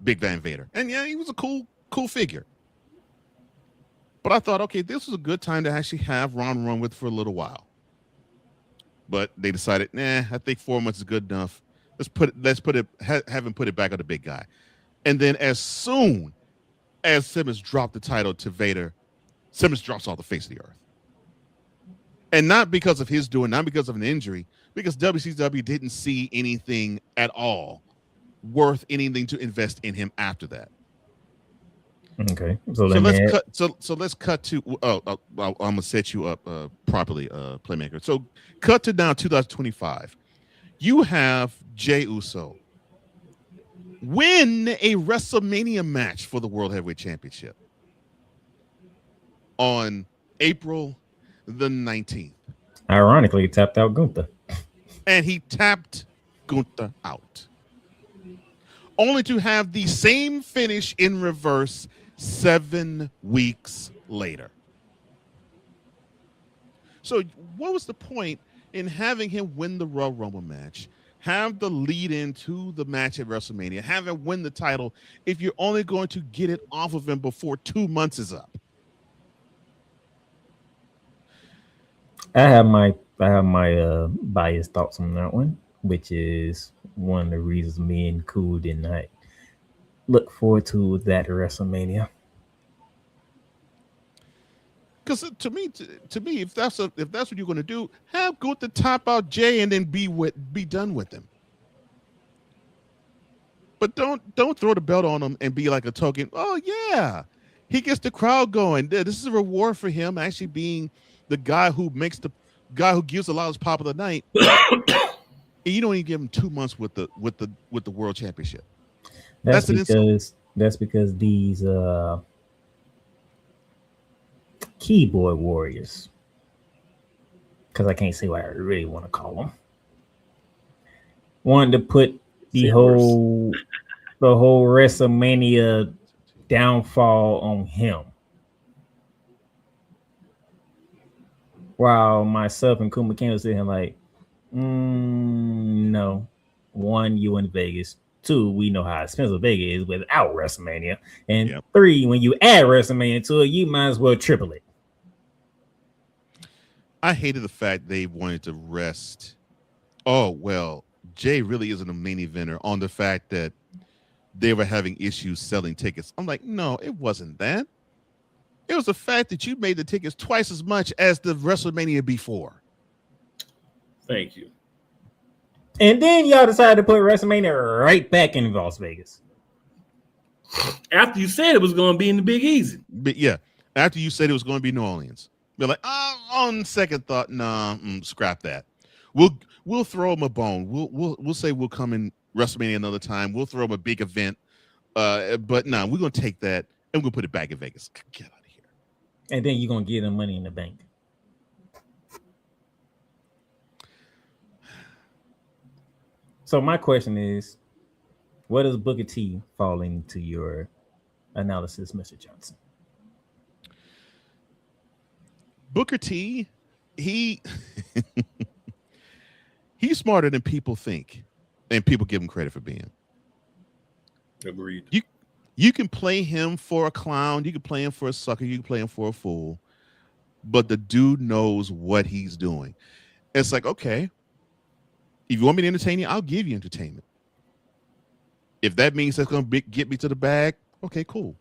Big Van Vader. And yeah, he was a cool figure. But I thought, okay, this was a good time to actually have Ron run with for a little while. But they decided, I think 4 months is good enough. Have him put it back on the big guy. And then as soon as Simmons dropped the title to Vader, Simmons drops off the face of the earth. And not because of his doing, not because of an injury, because WCW didn't see anything at all worth anything to invest in him after that. Okay, so let's cut to. I'm gonna set you up properly, Playmaker. So cut to now 2025. You have Jey Uso win a WrestleMania match for the World Heavyweight Championship on April the 19th. Ironically, he tapped out Gunther. And he tapped Gunther out, only to have the same finish in reverse 7 weeks later. So what was the point in having him win the Royal Rumble match, have the lead into the match at WrestleMania, have him win the title, if you're only going to get it off of him before 2 months is up? I have my I have my biased thoughts on that one, which is one of the reasons me and Cool did not look forward to that WrestleMania. Because to me, if that's what you're going to do, have go to top out Jay and then be done with him. But don't throw the belt on him and be like a token. Oh yeah, he gets the crowd going. This is a reward for him actually being the guy who gives the loudest pop of the night. And you don't even give him 2 months with the world championship. That's because these keyboard warriors, because I can't say what I really want to call them, wanted to put the whole WrestleMania downfall on him, while myself and Kuma Ken was sitting here like, no. One, you in Vegas. Two, we know how expensive Vegas is without WrestleMania. And three, when you add WrestleMania to it, you might as well triple it. I hated the fact they wanted to rest. Oh, well, Jay really isn't a main eventer on the fact that they were having issues selling tickets. I'm like, no, it wasn't that. It was the fact that you made the tickets twice as much as the WrestleMania before. Thank you. And then y'all decided to put WrestleMania right back in Las Vegas. After you said it was going to be in the Big Easy. But yeah, after you said it was going to be New Orleans. They're like, on second thought, nah, scrap that. We'll throw them a bone. We'll say we'll come in WrestleMania another time. We'll throw them a big event. But nah, we're going to take that and we'll put it back in Vegas. Get out of here. And then you're going to give them money in the bank. So my question is, what does Booker T fall into your analysis, Mr. Johnson? Booker T, he's smarter than people think, and people give him credit for being. Agreed. You can play him for a clown, you can play him for a sucker, you can play him for a fool, but the dude knows what he's doing. It's like, okay, if you want me to entertain you, I'll give you entertainment. If that means that's going to get me to the bag, okay, cool.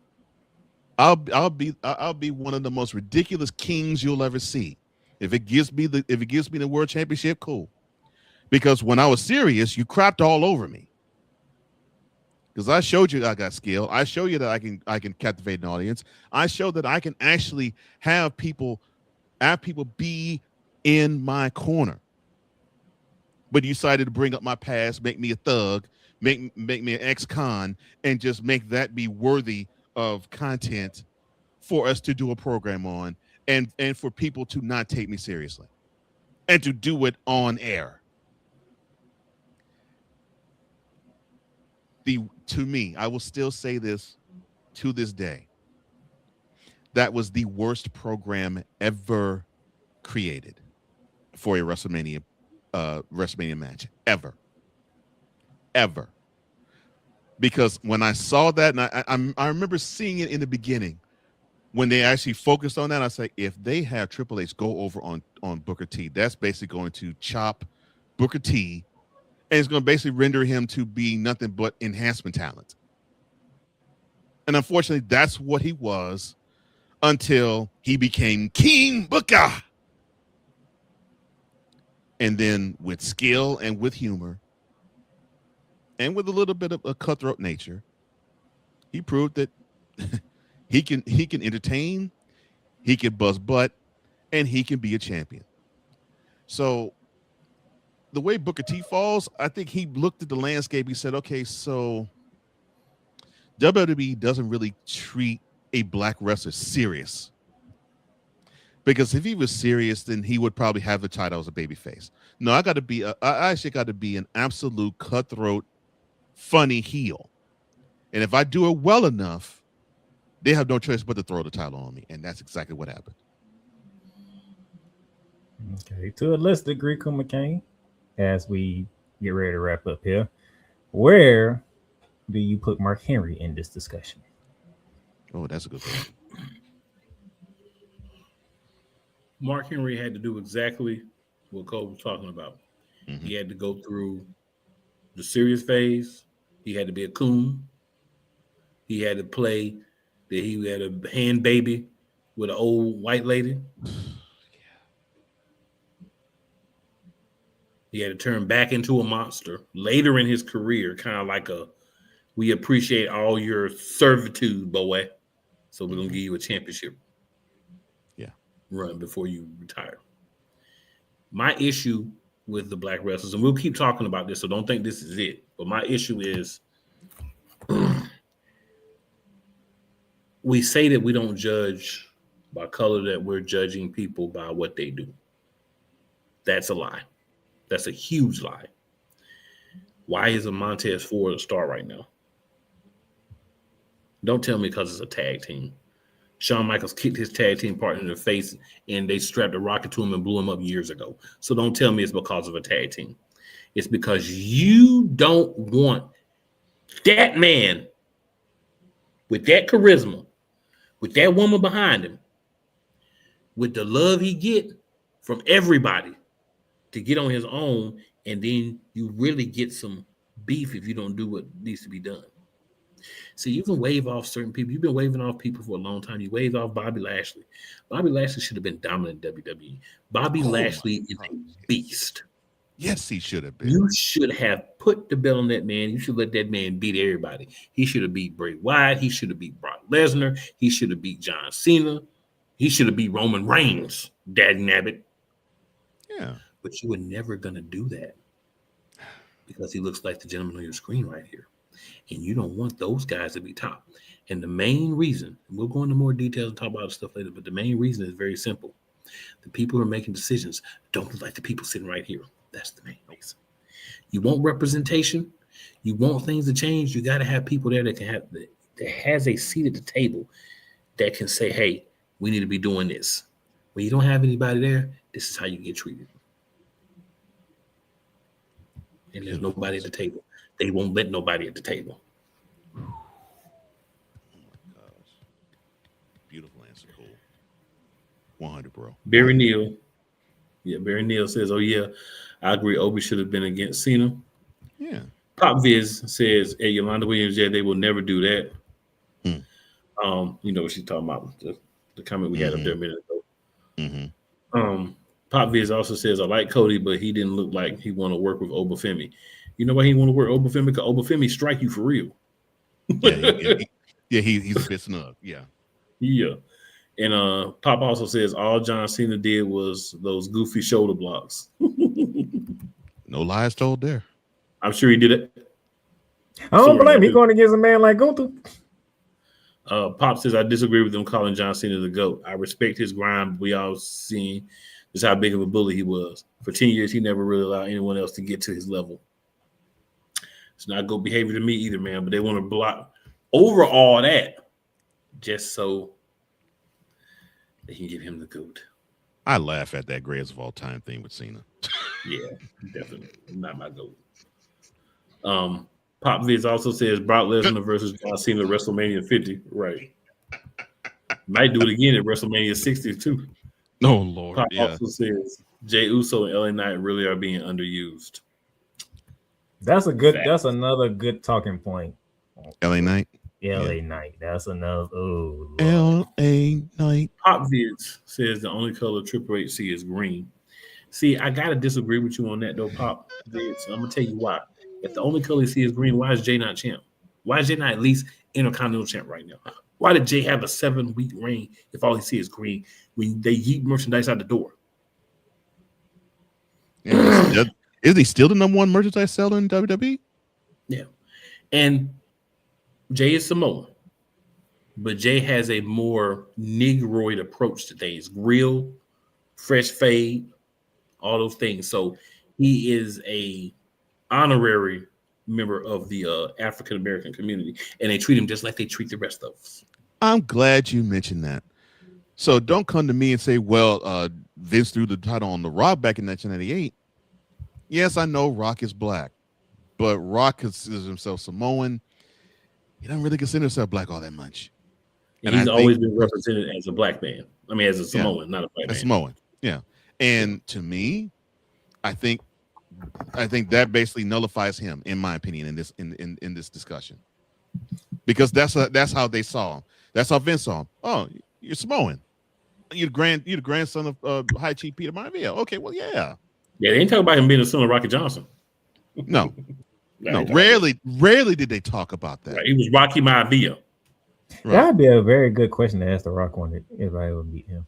I'll be one of the most ridiculous kings you'll ever see. If it gives me the world championship, cool. Because when I was serious, you crapped all over me. Because I showed you I got skill. I show you that I can captivate an audience. I show that I can actually have people be in my corner. But you decided to bring up my past, make me a thug, make me an ex-con, and just make that be worthy of content for us to do a program on, and for people to not take me seriously, and to do it on air. To me, I will still say this to this day, that was the worst program ever created for a WrestleMania match ever. Because when I saw that, and I remember seeing it in the beginning when they actually focused on that, I say, if they have Triple H go over on Booker T, that's basically going to chop Booker T, and it's going to basically render him to be nothing but enhancement talent. And unfortunately, that's what he was until he became King Booker. And then with skill and with humor and with a little bit of a cutthroat nature, he proved that he can entertain, he can buzz butt, and he can be a champion. So the way Booker T falls, I think he looked at the landscape. He said, okay, so WWE doesn't really treat a black wrestler serious. Because if he was serious, then he would probably have the title as a babyface. No, I actually got to be an absolute cutthroat, funny heel. And if I do it well enough, they have no choice but to throw the title on me. And that's exactly what happened. Okay, to a less degree, Kuma McCain, as we get ready to wrap up here, where do you put Mark Henry in this discussion? Oh, that's a good question. Mark Henry had to do exactly what Cole was talking about. Mm-hmm. He had to go through the serious phase. He had to be a coon. He had to play that he had a hand baby with an old white lady. He had to turn back into a monster later in his career, kind of like we appreciate all your servitude, boy. So we're gonna give you a championship run before you retire. My issue with the black wrestlers, and we'll keep talking about this, so don't think this is it. But my issue is we say that we don't judge by color, that we're judging people by what they do. That's a lie. That's a huge lie. Why is a Montez Ford a star right now? Don't tell me because it's a tag team. Shawn Michaels kicked his tag team partner in the face and they strapped a rocket to him and blew him up years ago. So don't tell me it's because of a tag team. It's because you don't want that man with that charisma, with that woman behind him, with the love he get from everybody, to get on his own, and then you really get some beef if you don't do what needs to be done. See, you can wave off certain people. You've been waving off people for a long time. You waved off Bobby Lashley. Bobby Lashley should have been dominant in WWE. Bobby Lashley is a beast. Yes, he should have been. You should have put the belt on that man. You should let that man beat everybody. He should have beat Bray Wyatt. He should have beat Brock Lesnar. He should have beat John Cena. He should have beat Roman Reigns, Daddy Nabbit. Yeah. But you were never going to do that because he looks like the gentleman on your screen right here. And you don't want those guys to be top. And the main reason, we'll go into more details and talk about stuff later, but the main reason is very simple. The people who are making decisions don't look like the people sitting right here. That's the main reason. You want representation. You want things to change. You got to have people there that has a seat at the table that can say, hey, we need to be doing this. When you don't have anybody there, this is how you get treated. And there's nobody at the table. They won't let nobody at the table. Oh my gosh. Beautiful answer, Cole. 100, bro. Barry Neal. Yeah, Barry Neal says, oh, yeah, I agree. Obi should have been against Cena. Yeah. Pop Viz says, hey, Yolanda Williams, yeah, they will never do that. You know what she's talking about, the comment we had up there a minute ago. Pop Viz also says, I like Cody, but he didn't look like he want to work with Obafemi. You know why he want to work Obafemi? Because Obafemi strike you for real. He's a bit snug. Yeah. Yeah. And Pop also says all John Cena did was those goofy shoulder blocks. No lies told there. I'm sure he did it. I don't blame him. He's going against a man like Gunther. Pop says, I disagree with them calling John Cena the GOAT. I respect his grind. We all seen just how big of a bully he was. For 10 years, he never really allowed anyone else to get to his level. It's not good behavior to me either, man, but they want to block over all that just so they can give him the GOAT. I laugh at that greatest of all time thing with Cena. Yeah, definitely. Not my GOAT. Pop Viz also says Brock Lesnar versus John Cena at WrestleMania 50. Right. Might do it again at WrestleMania 60 too. Oh, Lord. Pop also says Jey Uso and LA Knight really are being underused. That's another good talking point. LA Knight. LA Knight. That's another. Oh, LA Knight. Pop Viz says the only color Triple H see is green. See, I gotta disagree with you on that though, Pop Viz. I'm gonna tell you why. If the only color you see is green, why is Jay not champ? Why is Jay not at least Intercontinental champ right now? Why did Jay have a 7-week reign if all he sees is green when they yeet merchandise out the door? Yeah, is he still the number one merchandise seller in WWE? Yeah. And Jay is Samoan, but Jay has a more Negroid approach to things. Grill, fresh fade, all those things. So he is a honorary member of the African American community, and they treat him just like they treat the rest of us. I'm glad you mentioned that. So don't come to me and say, well, Vince threw the title on The Rock back in 1998. Yes, I know Rock is black, but Rock considers himself Samoan. He doesn't really consider himself black all that much. And he's always been represented as a black man. I mean, as a Samoan, not a black man. Samoan, yeah. And to me, I think that basically nullifies him, in my opinion, in this discussion, because that's how they saw him. That's how Vince saw him. Oh, you're Samoan. You're the grandson of High Chief Peter Maivia. Okay, well, yeah. Yeah, they ain't talking about him being the son of Rocky Johnson. No, no. Rarely did they talk about that. Right. He was Rocky Maivia. Right. That'd be a very good question to ask The Rock on it if I ever meet him.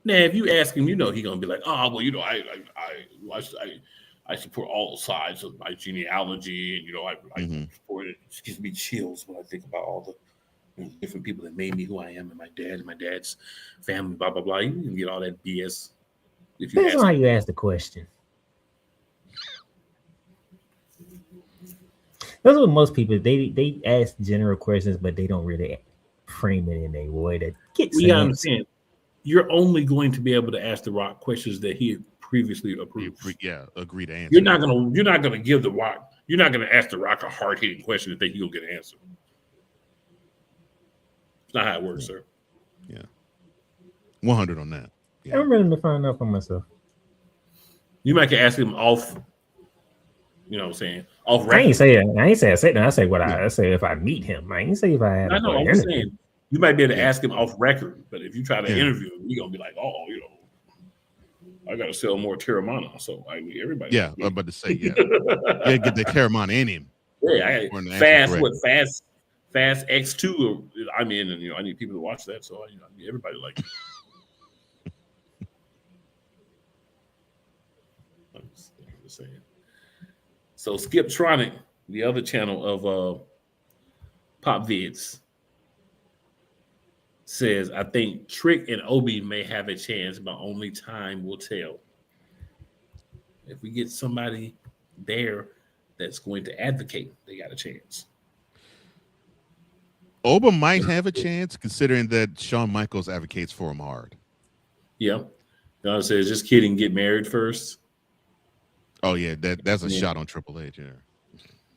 Now, if you ask him, he's gonna be like, "Oh, well, I support all sides of my genealogy, and I support it. It gives me chills when I think about all the different people that made me who I am, and my dad's family, blah blah blah." You can get all that BS. If you Depends on how you ask the question. That's what most people they ask general questions, but they don't really frame it in a way that gets. We understand. You're only going to be able to ask The Rock questions that he had previously approved. Yeah, agreed to answer. You're not gonna give The Rock. You're not gonna ask The Rock a hard hitting question that he'll get an answer. It's not how it works, sir. Yeah, 100 on that. Yeah. I'm ready to find out for myself. You might can ask him off. You know what I'm saying? Off record. I ain't say I say that. I say what I say if I meet him. I ain't say if I had. I know. I'm saying you might be able to ask him off record, but if you try to interview him, you're gonna be like, "Oh, I got to sell more Terramana." So everybody. Yeah, I'm about to say get the Terramana in him. Yeah, fast X2. I'm in, and I need people to watch that. So I need everybody like. I'm just saying. So Skip Tronic, the other channel of Pop Vids, says, "I think Trick and Obi may have a chance, but only time will tell. If we get somebody there that's going to advocate, they got a chance." Oba might have a chance, considering that Shawn Michaels advocates for him hard. Yeah. Donna says, "Just kidding, get married first." Oh, yeah, that's a shot on Triple H.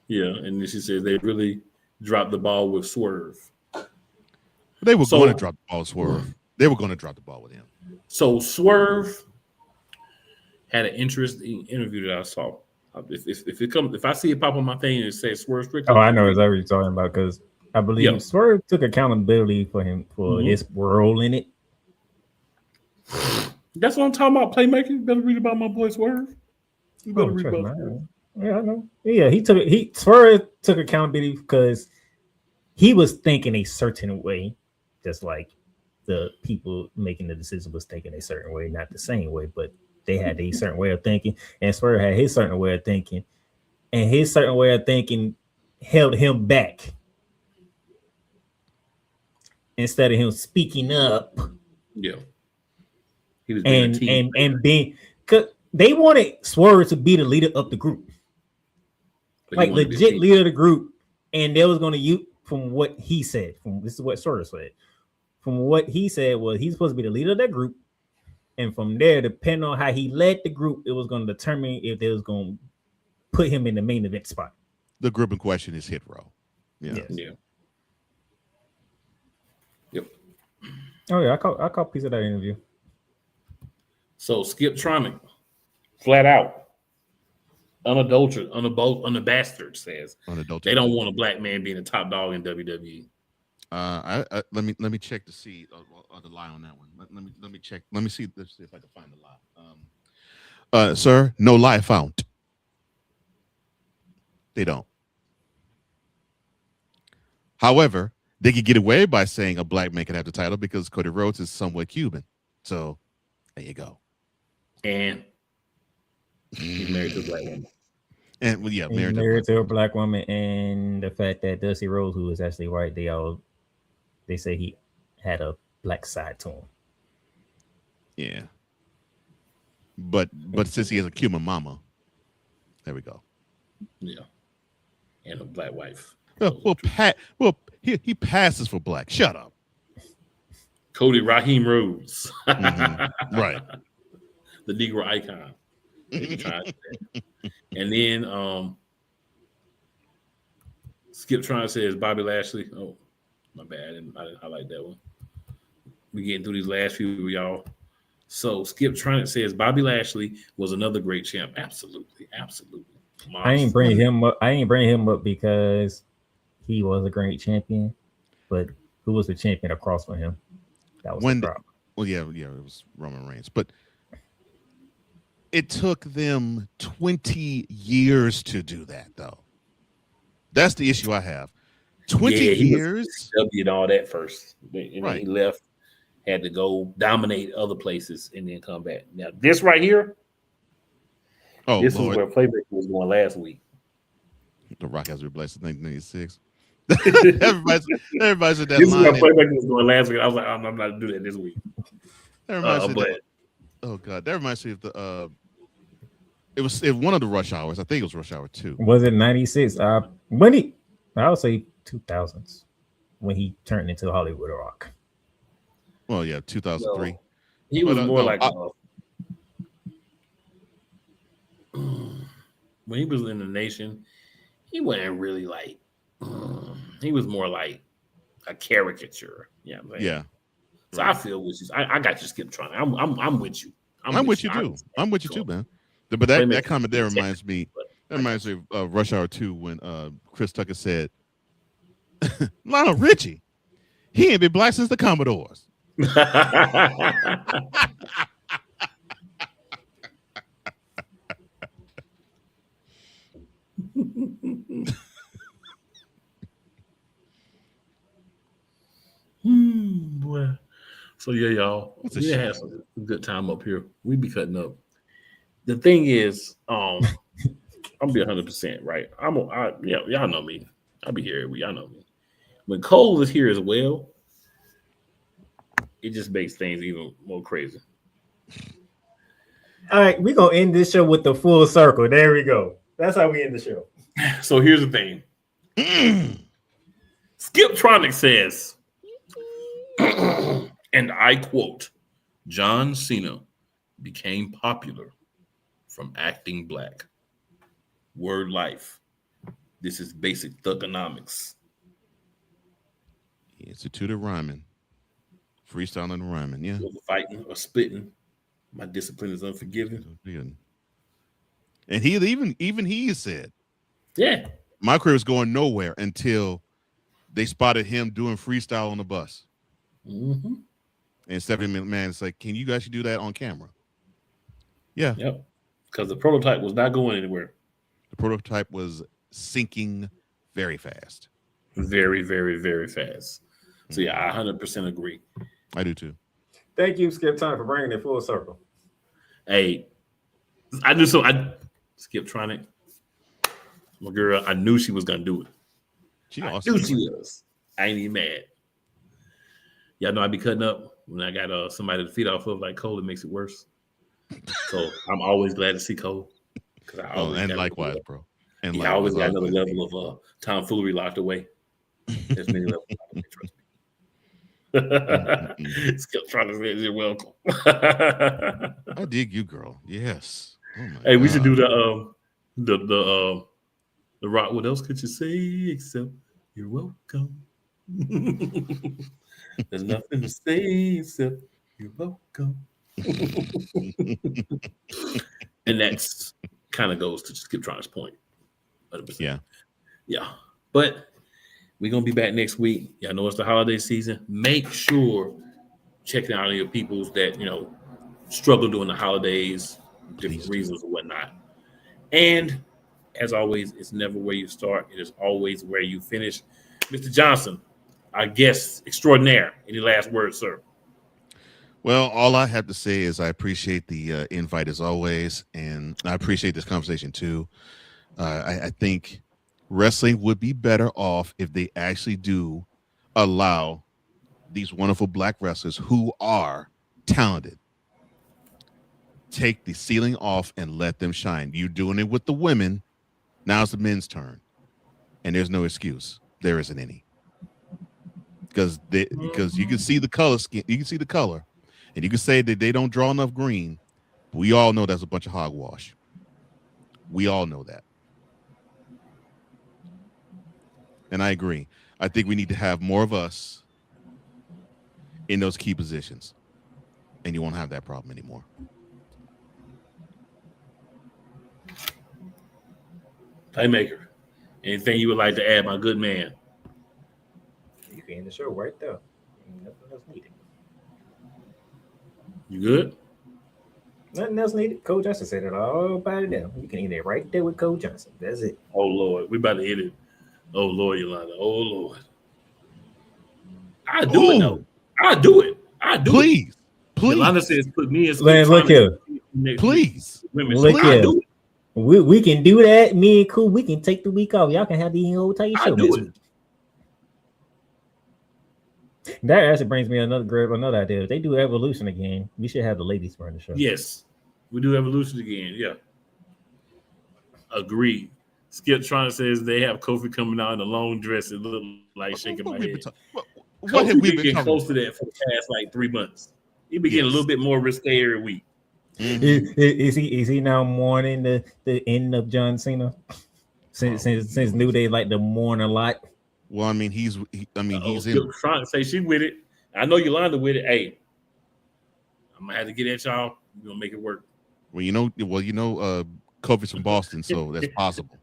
Yeah, and then she says they really dropped the ball with Swerve. They were going to drop the ball with Swerve. They were going to drop the ball with him. So Swerve had an interesting interview that I saw. If I see it pop on my thing and it says Swerve Strickland. Oh, I know exactly what you're talking about, because I believe Swerve took accountability for him for his role in it. That's what I'm talking about. Playmaker, you better read about my boy Swerve. You better read about Swerve. Yeah, I know. Yeah, Swerve took accountability because he was thinking a certain way, just like the people making the decision was thinking a certain way, not the same way, but they had a certain way of thinking, and Swerve had his certain way of thinking, and his certain way of thinking held him back instead of him speaking up. Yeah, he was and being, cause they wanted Swerve to be the leader of the group, like legit leader of the group, and they was going to use from what he said. This is what Swerve said. From what he said was he's supposed to be the leader of that group, and from there, depending on how he led the group, it was going to determine if they was going to put him in the main event spot. The group in question is Hit Row. Yeah. Yes. Yeah. Yep. Oh yeah, I caught a piece of that interview. So Skip Tronic, flat out, unadulterated, unabashed says they don't want a black man being a top dog in WWE. Let me check to see the lie on that one. Let me check. Let me see if I can find the lie. Sir, no lie found. They don't. However, they could get away by saying a black man can have the title because Cody Rhodes is somewhat Cuban. So there you go. And he's married to a black woman. And well, yeah, married to a black woman, and the fact that Dusty Rhodes, who is actually white, they say he had a black side to him. Yeah. But since he has a Cuban mama, there we go. Yeah. And a black wife. He passes for black. Shut up. Cody Raheem Rhodes. Right. The Negro icon. And then Skip trying to say is Bobby Lashley. Oh, my bad. I didn't highlight that one. We getting through these last few, y'all. So Skip Tronic says Bobby Lashley was another great champ. Absolutely. I ain't bring him up because he was a great champion, but who was the champion across from him? That was the problem. Well, yeah, it was Roman Reigns, but it took them 20 years to do that, though. That's the issue I have. 20 years. He did all that first, and Right. then he left, had to go dominate other places, and then come back. Now this right here, this Lord. is where Playmaker was going last week. The Rock has been blessed in 1996. everybody said that This line. is where Playmaker was going last week. I was like, I'm not going to do that this week. That reminds me of the it was one of the rush hours. I think it was rush hour 2. Was it 96? I would say 2000s when he turned into Hollywood Rock. Well, yeah, 2003. No, he was more like when he was in the Nation, he wasn't really like he was more like a caricature. Yeah, yeah. So I feel with you. I got you, Skip Tronic. I'm with you. I'm with you too. I'm with you too, man. But that comment there reminds me. That reminds me of Rush Hour 2 when Chris Tucker said, "Lionel Richie, he ain't been black since the Commodores." Boy. So yeah, y'all. We had some good time up here. We be cutting up. The thing is, I'm gonna be 100% right. Y'all know me. I'll be here every week. Y'all know me. When Cole is here as well, it just makes things even more crazy. All right, we're gonna end this show with the full circle. There we go. That's how we end the show. So here's the thing. Skip Tronic says, and I quote, John Cena became popular from acting black. Word life. This is basic thugonomics. He instituted rhyming. Freestyling and rhyming, yeah. Fighting or spitting. My discipline is unforgiving. And he even he said, yeah, my career was going nowhere until they spotted him doing freestyle on the bus. Mm-hmm. And Stephanie McMahon's like, can you guys do that on camera? Yeah. Yep. Because the prototype was not going anywhere. The prototype was sinking very fast. Very, very, very fast. So yeah, I 100% agree. I do too. Thank you, Skip Tronic, for bringing it full circle. Hey, I knew so. I Skip Tronic, my girl. I knew she was gonna do it. I knew she was. I ain't even mad. Y'all know I be cutting up when I got somebody to feed off of like Cole. It makes it worse. So I'm always glad to see Cole. And likewise, bro. And I always got another level of tomfoolery locked away. There's many levels. Skip trying to say you're welcome. I dig you, girl. Yes. Oh hey, we should do the rock. What else could you say except you're welcome? There's nothing to say except you're welcome. And that's kind of goes to Skip Tronic's point. 100%. Yeah. But we're gonna be back next week. Y'all know it's the holiday season. Make sure checking out your peoples that struggle during the holidays, different reasons or whatnot. And as always, it's never where you start; it is always where you finish. Mr. Johnson, our guest extraordinaire. Any last words, sir? Well, all I have to say is I appreciate the invite as always, and I appreciate this conversation too. I think wrestling would be better off if they actually do allow these wonderful black wrestlers who are talented take the ceiling off and let them shine. You're doing it with the women. Now it's the men's turn, and there's no excuse. There isn't any, because you can see the color scheme. You can see the color. And you can say that they don't draw enough green. We all know that's a bunch of hogwash. We all know that. And I agree. I think we need to have more of us in those key positions. and you won't have that problem anymore. Playmaker, anything you would like to add, my good man? You can end the show right there. Nothing else needed. You good? Nothing else needed. Cole Johnson said it all about it now. You can end it right there with Cole Johnson. That's it. Oh Lord, we about to hit it. Oh Lord, Yolanda. Oh Lord. I do it though. I do it. Please. Yolanda says put me in. Man, look here. Please. Look here. We can do that. Me and Cool, we can take the week off. Y'all can have the whole entire show next week. That actually brings me another idea. If they do Evolution again, we should have the ladies run the show. Yes, we do Evolution again. Yeah, agreed. Skip Tron says they have Kofi coming out in a long dress. It look like shaking my head. What have we been getting close to that for the past like 3 months? He been getting a little bit more risque every week. Mm-hmm. Is he now mourning the end of John Cena? Since New Day like to mourn a lot. Well, I mean, he's trying to say she with it. I know Yolanda with it. Hey, I'm gonna have to get at y'all. We're gonna make it work. Well, Kofi's from Boston, so that's possible.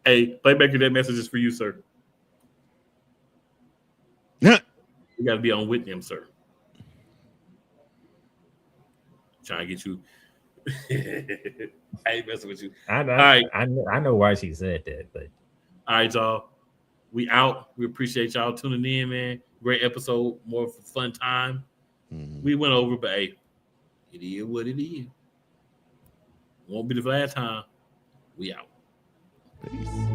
Hey, Playmaker, that message is for you, sir. Yeah. We gotta be on with them, sir. Trying to get you. I ain't messing with you. I know why she said that, but all right, y'all. We out. We appreciate y'all tuning in, man. Great episode, more fun time. Mm-hmm. We went over, but hey, it is what it is. Won't be the last time. We out. Peace.